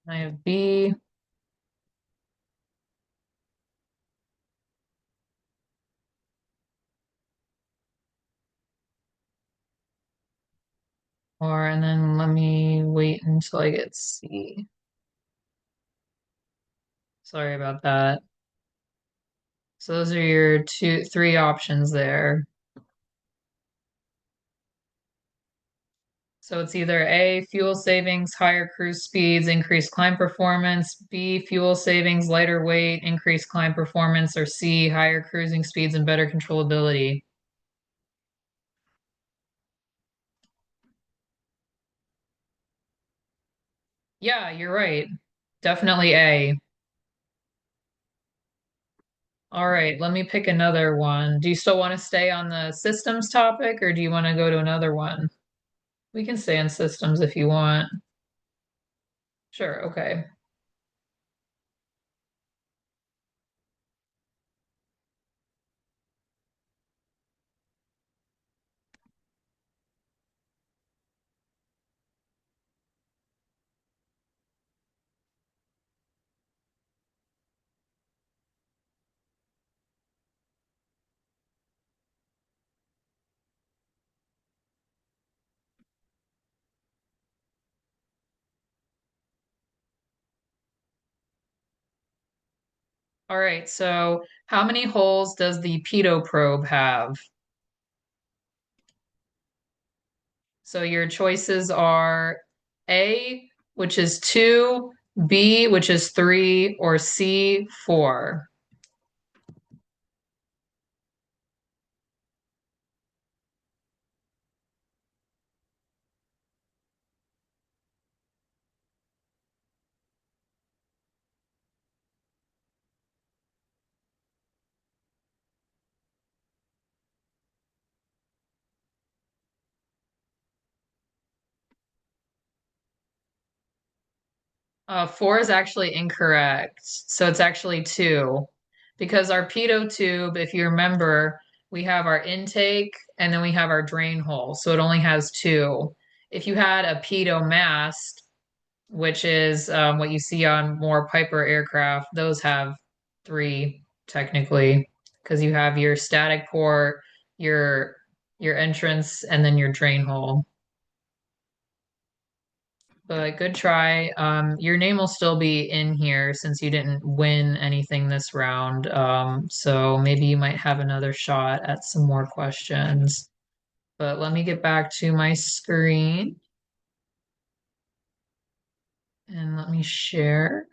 I have B. And then let me wait until I get C. Sorry about that. So those are your three options there. So it's either A, fuel savings, higher cruise speeds, increased climb performance, B, fuel savings, lighter weight, increased climb performance, or C, higher cruising speeds and better controllability. Yeah, you're right. Definitely A. All right, let me pick another one. Do you still want to stay on the systems topic or do you want to go to another one? We can stay on systems if you want. Sure, okay. All right, so how many holes does the pitot probe have? So your choices are A, which is two, B, which is three, or C, four. Four is actually incorrect. So it's actually two. Because our pitot tube, if you remember, we have our intake and then we have our drain hole. So it only has two. If you had a pitot mast, which is what you see on more Piper aircraft, those have three technically, because you have your static port, your your entrance, and then your drain hole. But good try. Your name will still be in here since you didn't win anything this round. So maybe you might have another shot at some more questions. But let me get back to my screen and let me share.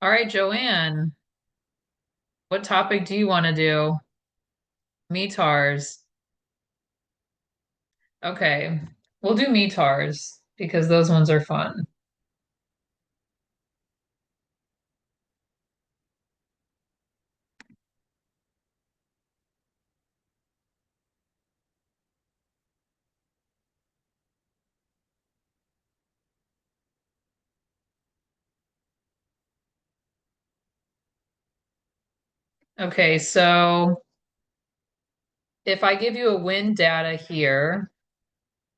All right, Joanne, what topic do you want to do? METARs. Okay, we'll do METARs because those ones are fun. Okay, so if I give you a wind data here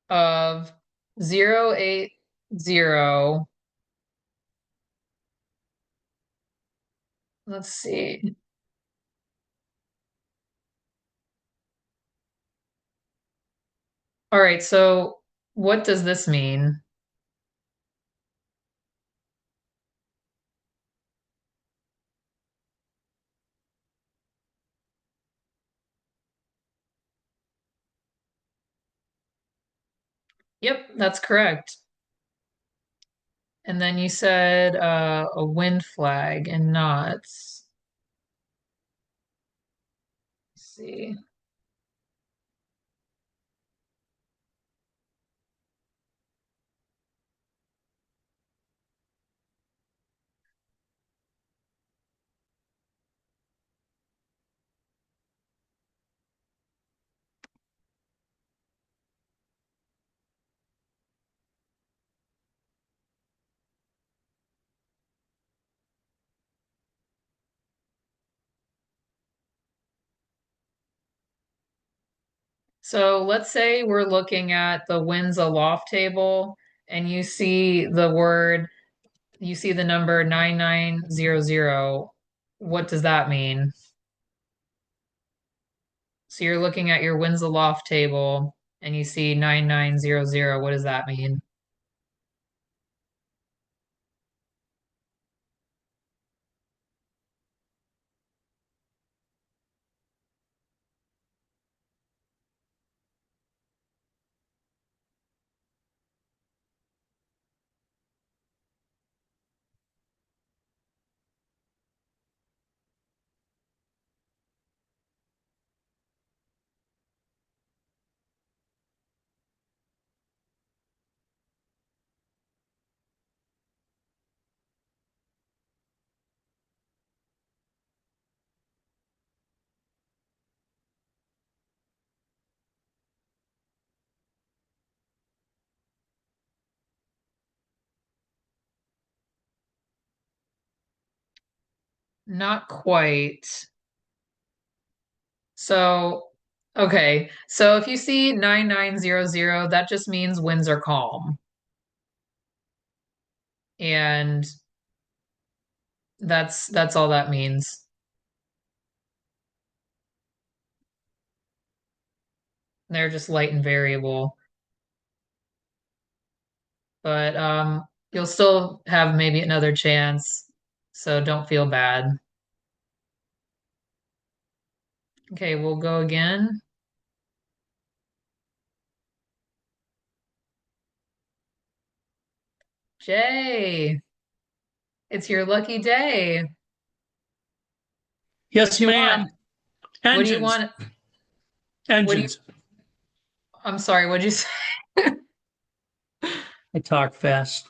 of 080, let's see. All right, so what does this mean? Yep, that's correct. And then you said a wind flag in knots. Let's see. So let's say we're looking at the winds aloft table and you see the number 9900. What does that mean? So you're looking at your winds aloft table and you see 9900. What does that mean? Not quite. So, okay. So if you see 9900, that just means winds are calm. And that's all that means. They're just light and variable. But you'll still have maybe another chance, so don't feel bad. Okay, we'll go again. Jay, it's your lucky day. Yes, What you ma'am. want? What do you Engines. want? Engines. I'm sorry, what'd you say? I talk fast.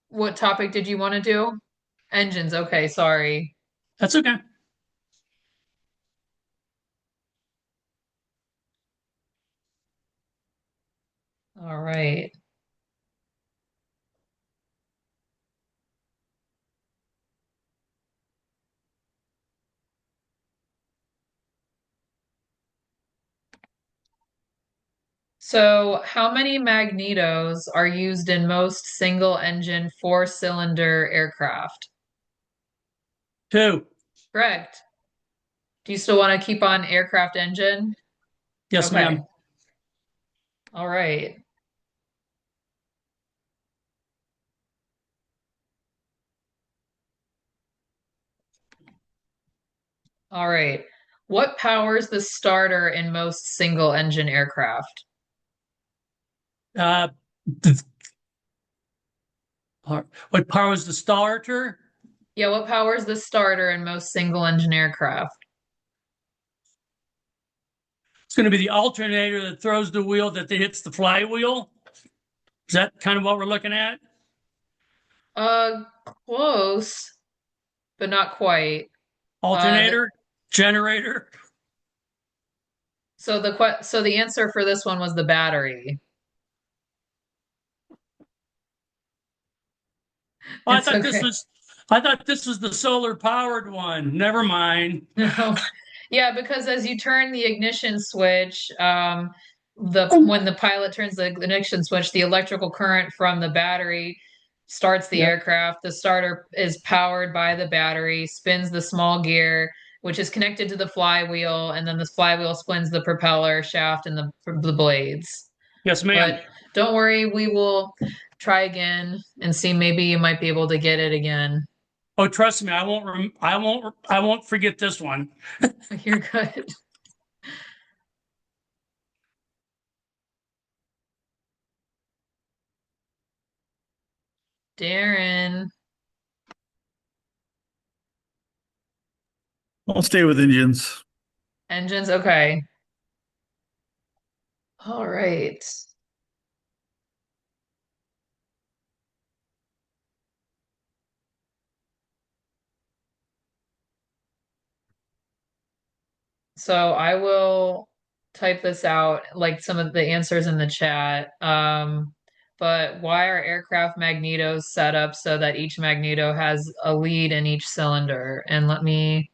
What topic did you want to do? Engines. Okay, sorry. That's okay. All right. So, how many magnetos are used in most single-engine four-cylinder aircraft? 2. Correct. Do you still want to keep on aircraft engine? Yes, Okay. ma'am. All right. All right. What powers the starter in most single-engine aircraft? Uh, th- What powers the starter? Yeah, what powers the starter in most single-engine aircraft? It's going to be the alternator that throws the wheel that hits the flywheel. Is that kind of what we're looking at? Uh, close, but not quite. Alternator, generator. So the answer for this one was the battery. Oh, It's okay. I thought this was the solar powered one. Never mind. No. Yeah, because as you turn the ignition switch, when the pilot turns the ignition switch, the electrical current from the battery starts the Yep. aircraft. The starter is powered by the battery, spins the small gear, which is connected to the flywheel, and then the flywheel spins the propeller shaft and the blades. Yes, ma'am. But don't worry, we will try again and see, maybe you might be able to get it again. Oh, trust me, I won't forget this one. You're good. Darren, I'll stay with engines. engines, okay. All right. So I will type this out, like some of the answers in the chat. But why are aircraft magnetos set up so that each magneto has a lead in each cylinder? And let me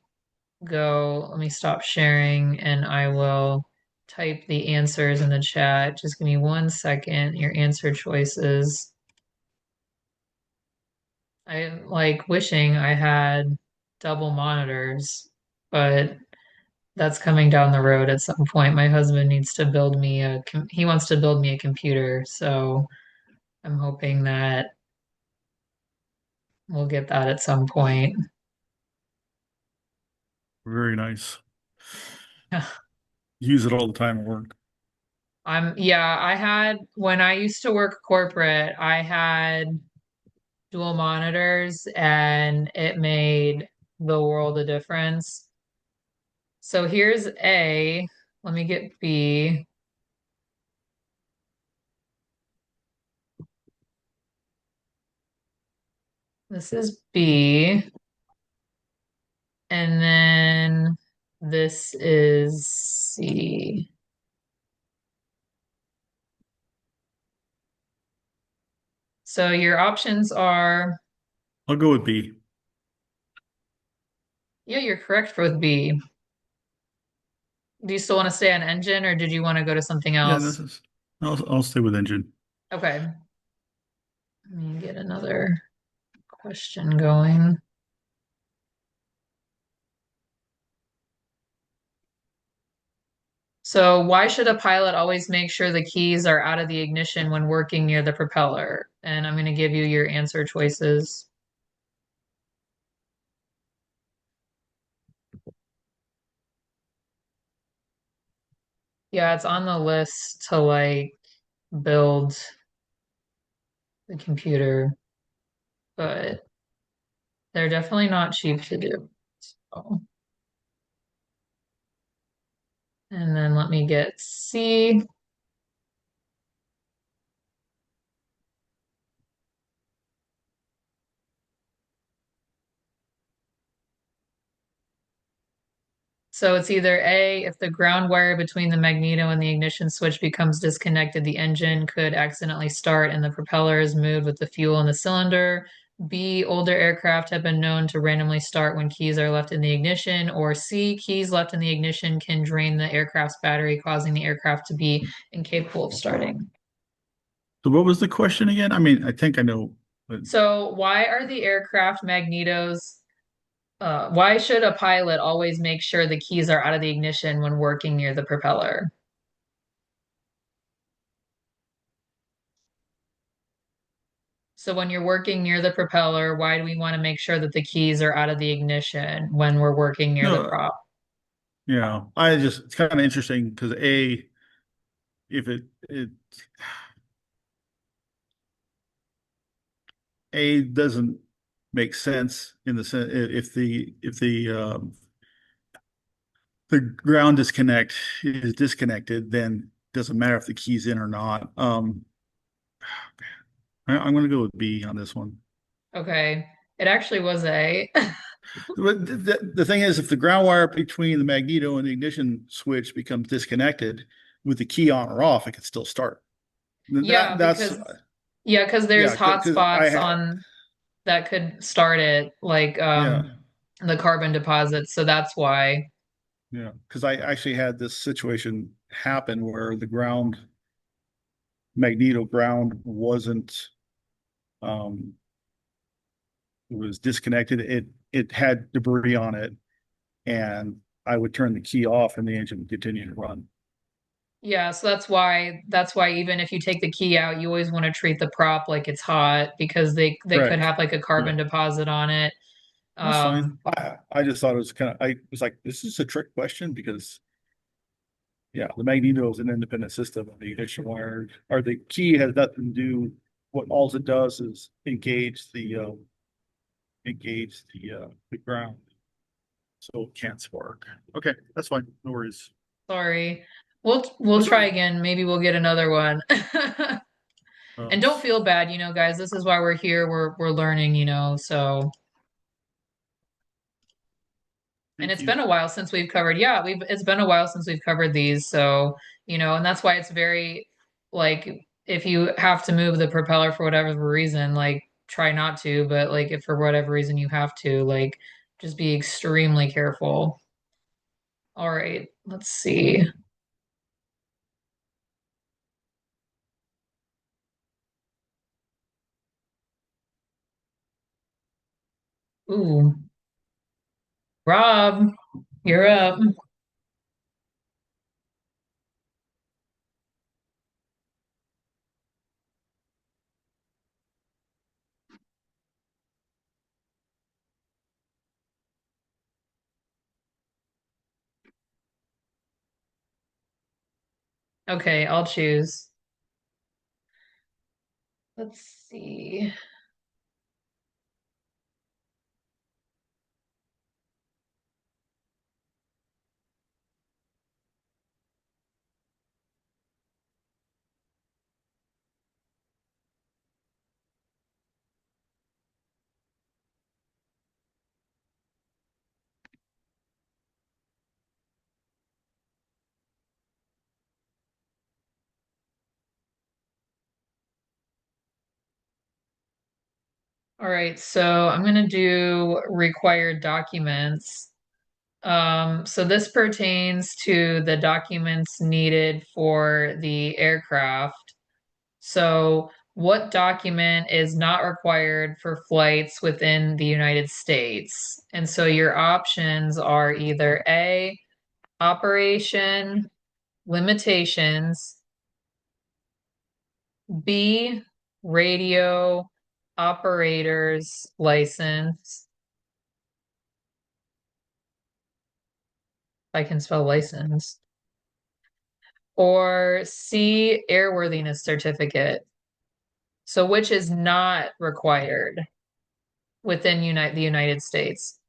stop sharing and I will type the answers in the chat. Just give me 1 second. Your answer choices. I like wishing I had double monitors, but that's coming down the road at some point. My husband needs to build me he wants to build me a computer, so I'm hoping that we'll get that at some point. Very nice. Yeah. Use it all the time at work. I had when I used to work corporate, I had dual monitors and it made the world a difference. So here's A. Let me get B. This is B. And then this is C. So your options are, I'll go with B. yeah, you're correct for with B. Do you still want to stay on engine or did you want to go to something Yeah, else? I'll stay with engine. Okay. Let me get another question going. So why should a pilot always make sure the keys are out of the ignition when working near the propeller? And I'm going to give you your answer choices. Yeah, it's on the list to like build the computer, but they're definitely not cheap to do. So. And then let me get C. So it's either A, if the ground wire between the magneto and the ignition switch becomes disconnected, the engine could accidentally start and the propeller is moved with the fuel in the cylinder. B, older aircraft have been known to randomly start when keys are left in the ignition. Or C, keys left in the ignition can drain the aircraft's battery, causing the aircraft to be incapable of starting. So what was the question again? I mean, I think I know. But So why are the aircraft magnetos why should a pilot always make sure the keys are out of the ignition when working near the propeller? So when you're working near the propeller, why do we want to make sure that the keys are out of the ignition when we're working near the no, prop? yeah, it's kind of interesting because if it A doesn't make sense in the sense if the ground disconnect is disconnected, then it doesn't matter if the key's in or not. I'm going to go with B on this one. Okay. It actually was A. The thing is, if the ground wire between the magneto and the ignition switch becomes disconnected with the key on or off, it can still start. Yeah, That's because there's yeah, hot because I spots had on that could start it, like yeah. the carbon deposits. So that's why. Yeah, because I actually had this situation happen where the magneto ground wasn't, um, it was disconnected. It had debris on it, and I would turn the key off, and the engine would continue to run. Yeah, so that's why even if you take the key out, you always want to treat the prop like it's hot because they could Correct. have like a Yeah, carbon deposit on it. that's fine. Um, I just thought it was I was like, this is a trick question because yeah, the magneto is an independent system of the ignition wire, or the key has nothing to do. What all it does is engage the ground, so it can't spark. Okay, that's fine. No worries. sorry. We'll That's try okay. again. Maybe we'll get another one. And Um, don't feel bad, guys. This is why we're here. We're learning, so and thank it's you. been a while since we've covered, yeah, it's been a while since we've covered these. So, and that's why it's very like if you have to move the propeller for whatever reason, like try not to, but like if for whatever reason you have to, like just be extremely careful. All right, let's see. Ooh, Rob, you're up. Okay, I'll choose. Let's see. All right, so I'm gonna do required documents. So this pertains to the documents needed for the aircraft. So what document is not required for flights within the United States? And so your options are either A, operation limitations, B, radio operator's license. If I can spell license. Or C, airworthiness certificate. So which is not required within the United States?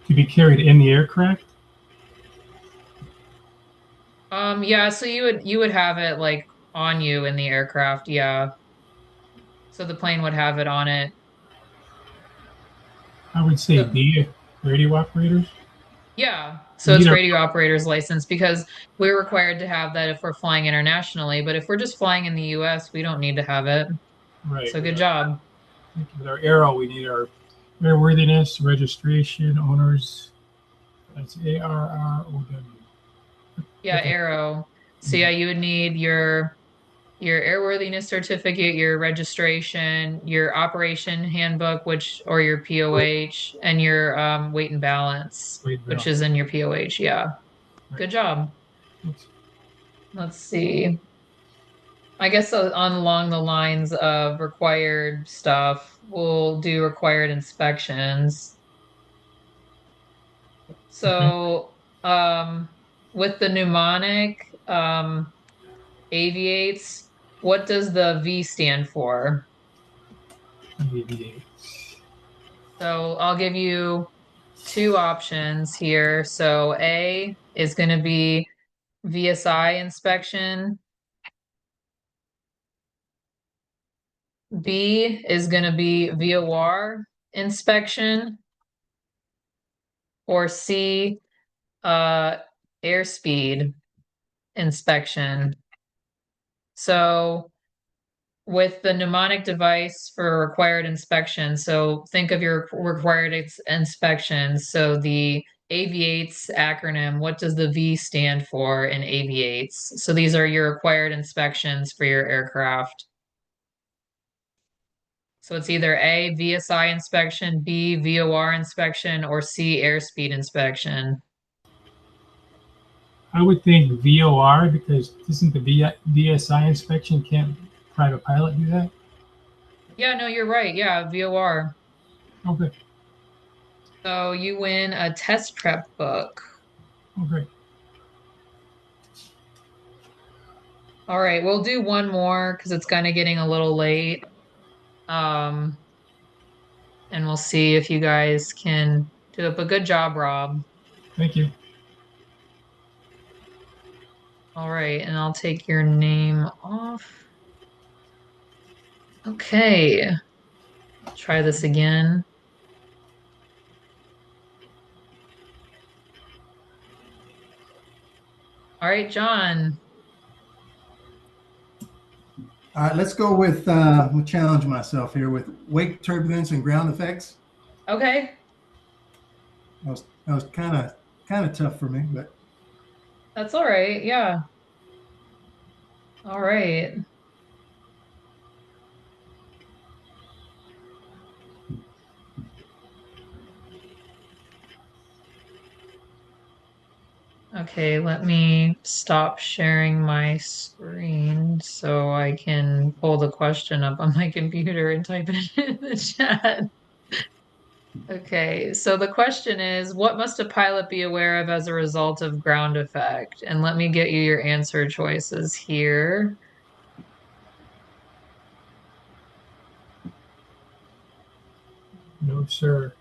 To be carried in the aircraft? Yeah, so you would have it like on you in the aircraft, yeah. So the plane would have it on it. I would say So, B, radio operators. yeah. We So need it's our radio operator's license because we're required to have that if we're flying internationally, but if we're just flying in the US, we don't need to have it. right So good job. with our arrow. We need our airworthiness, registration, owners. That's ARROW. Yeah, Okay. Arrow. So yeah, you would need your airworthiness certificate, your registration, your operation handbook, or your POH, and your weight and balance, Wait, which no. is in your POH. Yeah, Right. good job. Oops. Let's see. I guess along the lines of required stuff, we'll do required inspections. So, with the mnemonic, aviates, what does the V stand for? Alleviates. So I'll give you two options here. So A is going to be VSI inspection. B is going to be VOR inspection. Or C, airspeed inspection. So with the mnemonic device for required inspection, so think of your required inspections. So the AV8's acronym, what does the V stand for in AV8's? So these are your required inspections for your aircraft. So it's either A, VSI inspection, B, VOR inspection, or C, airspeed inspection. I would think VOR because isn't the VSI inspection, can't private pilot do that? Yeah, no, you're right. Yeah, VOR. Okay. So you win a test prep book. Okay. All right, we'll do one more because it's kind of getting a little late. Um, and we'll see if you guys can do it. But good job, Rob. Thank you. All right, and I'll take your name off. Okay, try this again. All right, John. All right, let's go with, we'll challenge myself here with wake turbulence and ground effects. Okay. That was kind of tough for me, but That's all right. Yeah. All right. Okay, let me stop sharing my screen so I can pull the question up on my computer and type it in the chat. Okay, so the question is, what must a pilot be aware of as a result of ground effect? And let me get you your answer choices here. No, sir.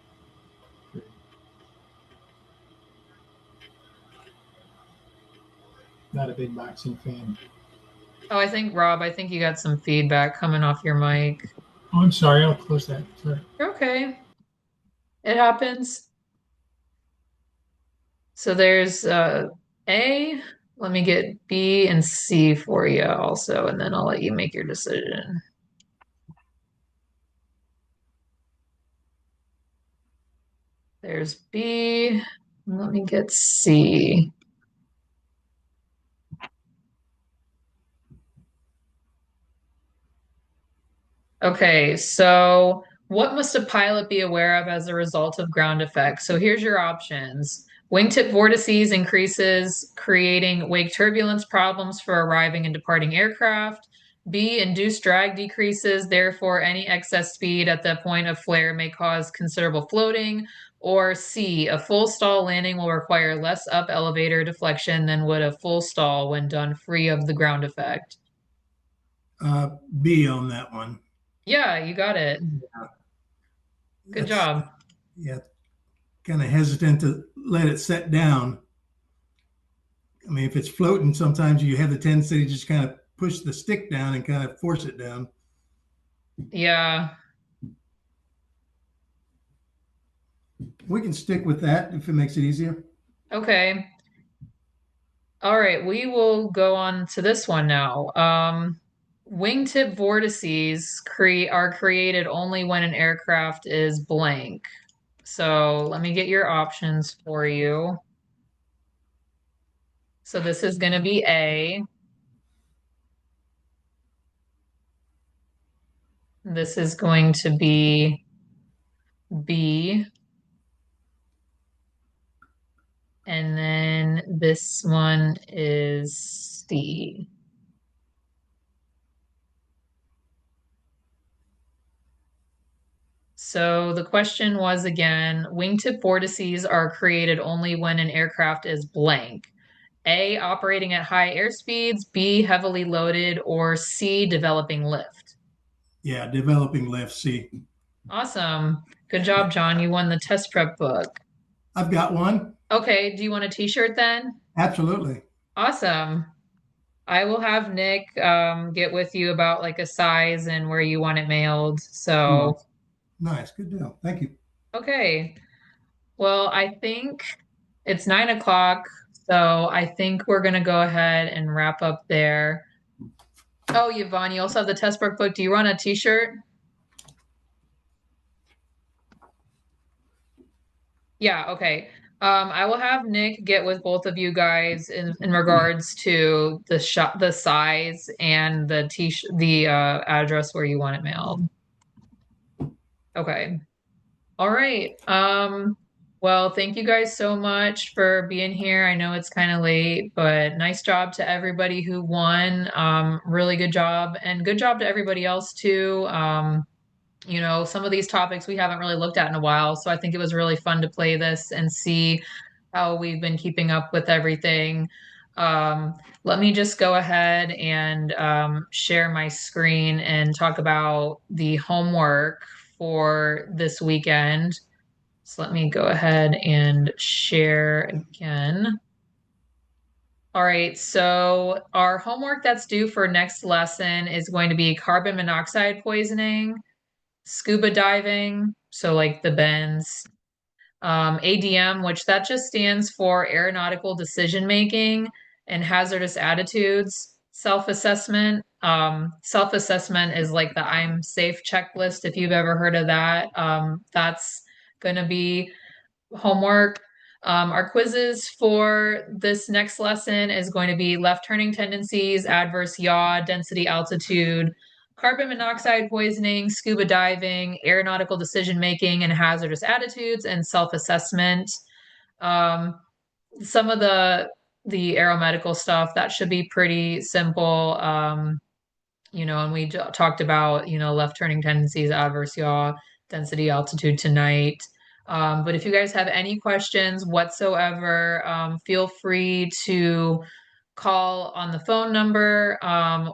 Not a big boxing fan. Oh, Rob, I think you got some feedback coming off your mic. Oh, I'm sorry. I'll close that. Sorry. You're okay. It happens. So there's A. Let me get B and C for you also, and then I'll let you make your decision. There's B. Let me get C. Okay, so what must a pilot be aware of as a result of ground effects? So here's your options. Wingtip vortices increases, creating wake turbulence problems for arriving and departing aircraft. B, induced drag decreases, therefore any excess speed at the point of flare may cause considerable floating. Or C, a full stall landing will require less up elevator deflection than would a full stall when done free of the ground effect. B on that one. Yeah, you got it. Good job. Yeah, kind of hesitant to let it set down. I mean, if it's floating, sometimes you have the tendency to just kind of push the stick down and kind of force it down. Yeah. We can stick with that if it makes it easier. Okay. All right, we will go on to this one now. Wingtip vortices are created only when an aircraft is blank. So let me get your options for you. So this is going to be A. This is going to be B. And then this one is C. So the question was again, wingtip vortices are created only when an aircraft is blank. A, operating at high airspeeds, B, heavily loaded, or C, developing lift. Yeah, developing lift. See, Awesome. Good job, John. You won the test prep book. I've got one. Okay, do you want a t-shirt then? Absolutely. Awesome. I will have Nick get with you about like a size and where you want it mailed. So, Nice. Good deal. Thank you. okay. Well, I think it's 9 o'clock, so I think we're gonna go ahead and wrap up there. Oh, Yvonne, you also have the test book. Do you want a t-shirt? Yeah, okay. I will have Nick get with both of you guys in regards to the size and the address where you want it mailed. Okay. All right. Well, thank you guys so much for being here. I know it's kind of late, but nice job to everybody who won. Really good job, and good job to everybody else too. You know, some of these topics we haven't really looked at in a while, so I think it was really fun to play this and see how we've been keeping up with everything. Let me just go ahead and share my screen and talk about the homework for this weekend. So let me go ahead and share again. All right, so our homework that's due for next lesson is going to be carbon monoxide poisoning, scuba diving, so like the bends, ADM, which that just stands for aeronautical decision making and hazardous attitudes, self-assessment. Self-assessment is like the I'm safe checklist, if you've ever heard of that. That's going to be homework. Our quizzes for this next lesson is going to be left turning tendencies, adverse yaw, density altitude, carbon monoxide poisoning, scuba diving, aeronautical decision making and hazardous attitudes, and self-assessment. Some of the aeromedical stuff that should be pretty simple. You know, and we talked about, you know, left turning tendencies, adverse yaw, density altitude tonight. But if you guys have any questions whatsoever, feel free to call on the phone number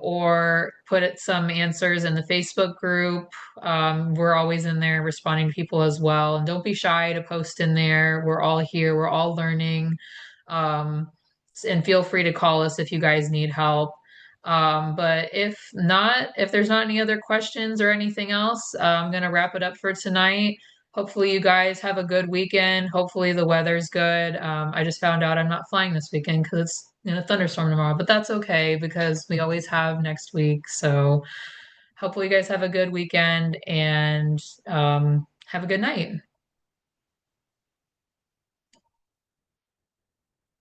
or put some answers in the Facebook group. We're always in there responding to people as well. And don't be shy to post in there. We're all here, we're all learning. And feel free to call us if you guys need help. But if not, if there's not any other questions or anything else, I'm going to wrap it up for tonight. Hopefully you guys have a good weekend. Hopefully the weather's good. I just found out I'm not flying this weekend because it's a thunderstorm tomorrow, but that's okay because we always have next week. So hopefully you guys have a good weekend and have a good night.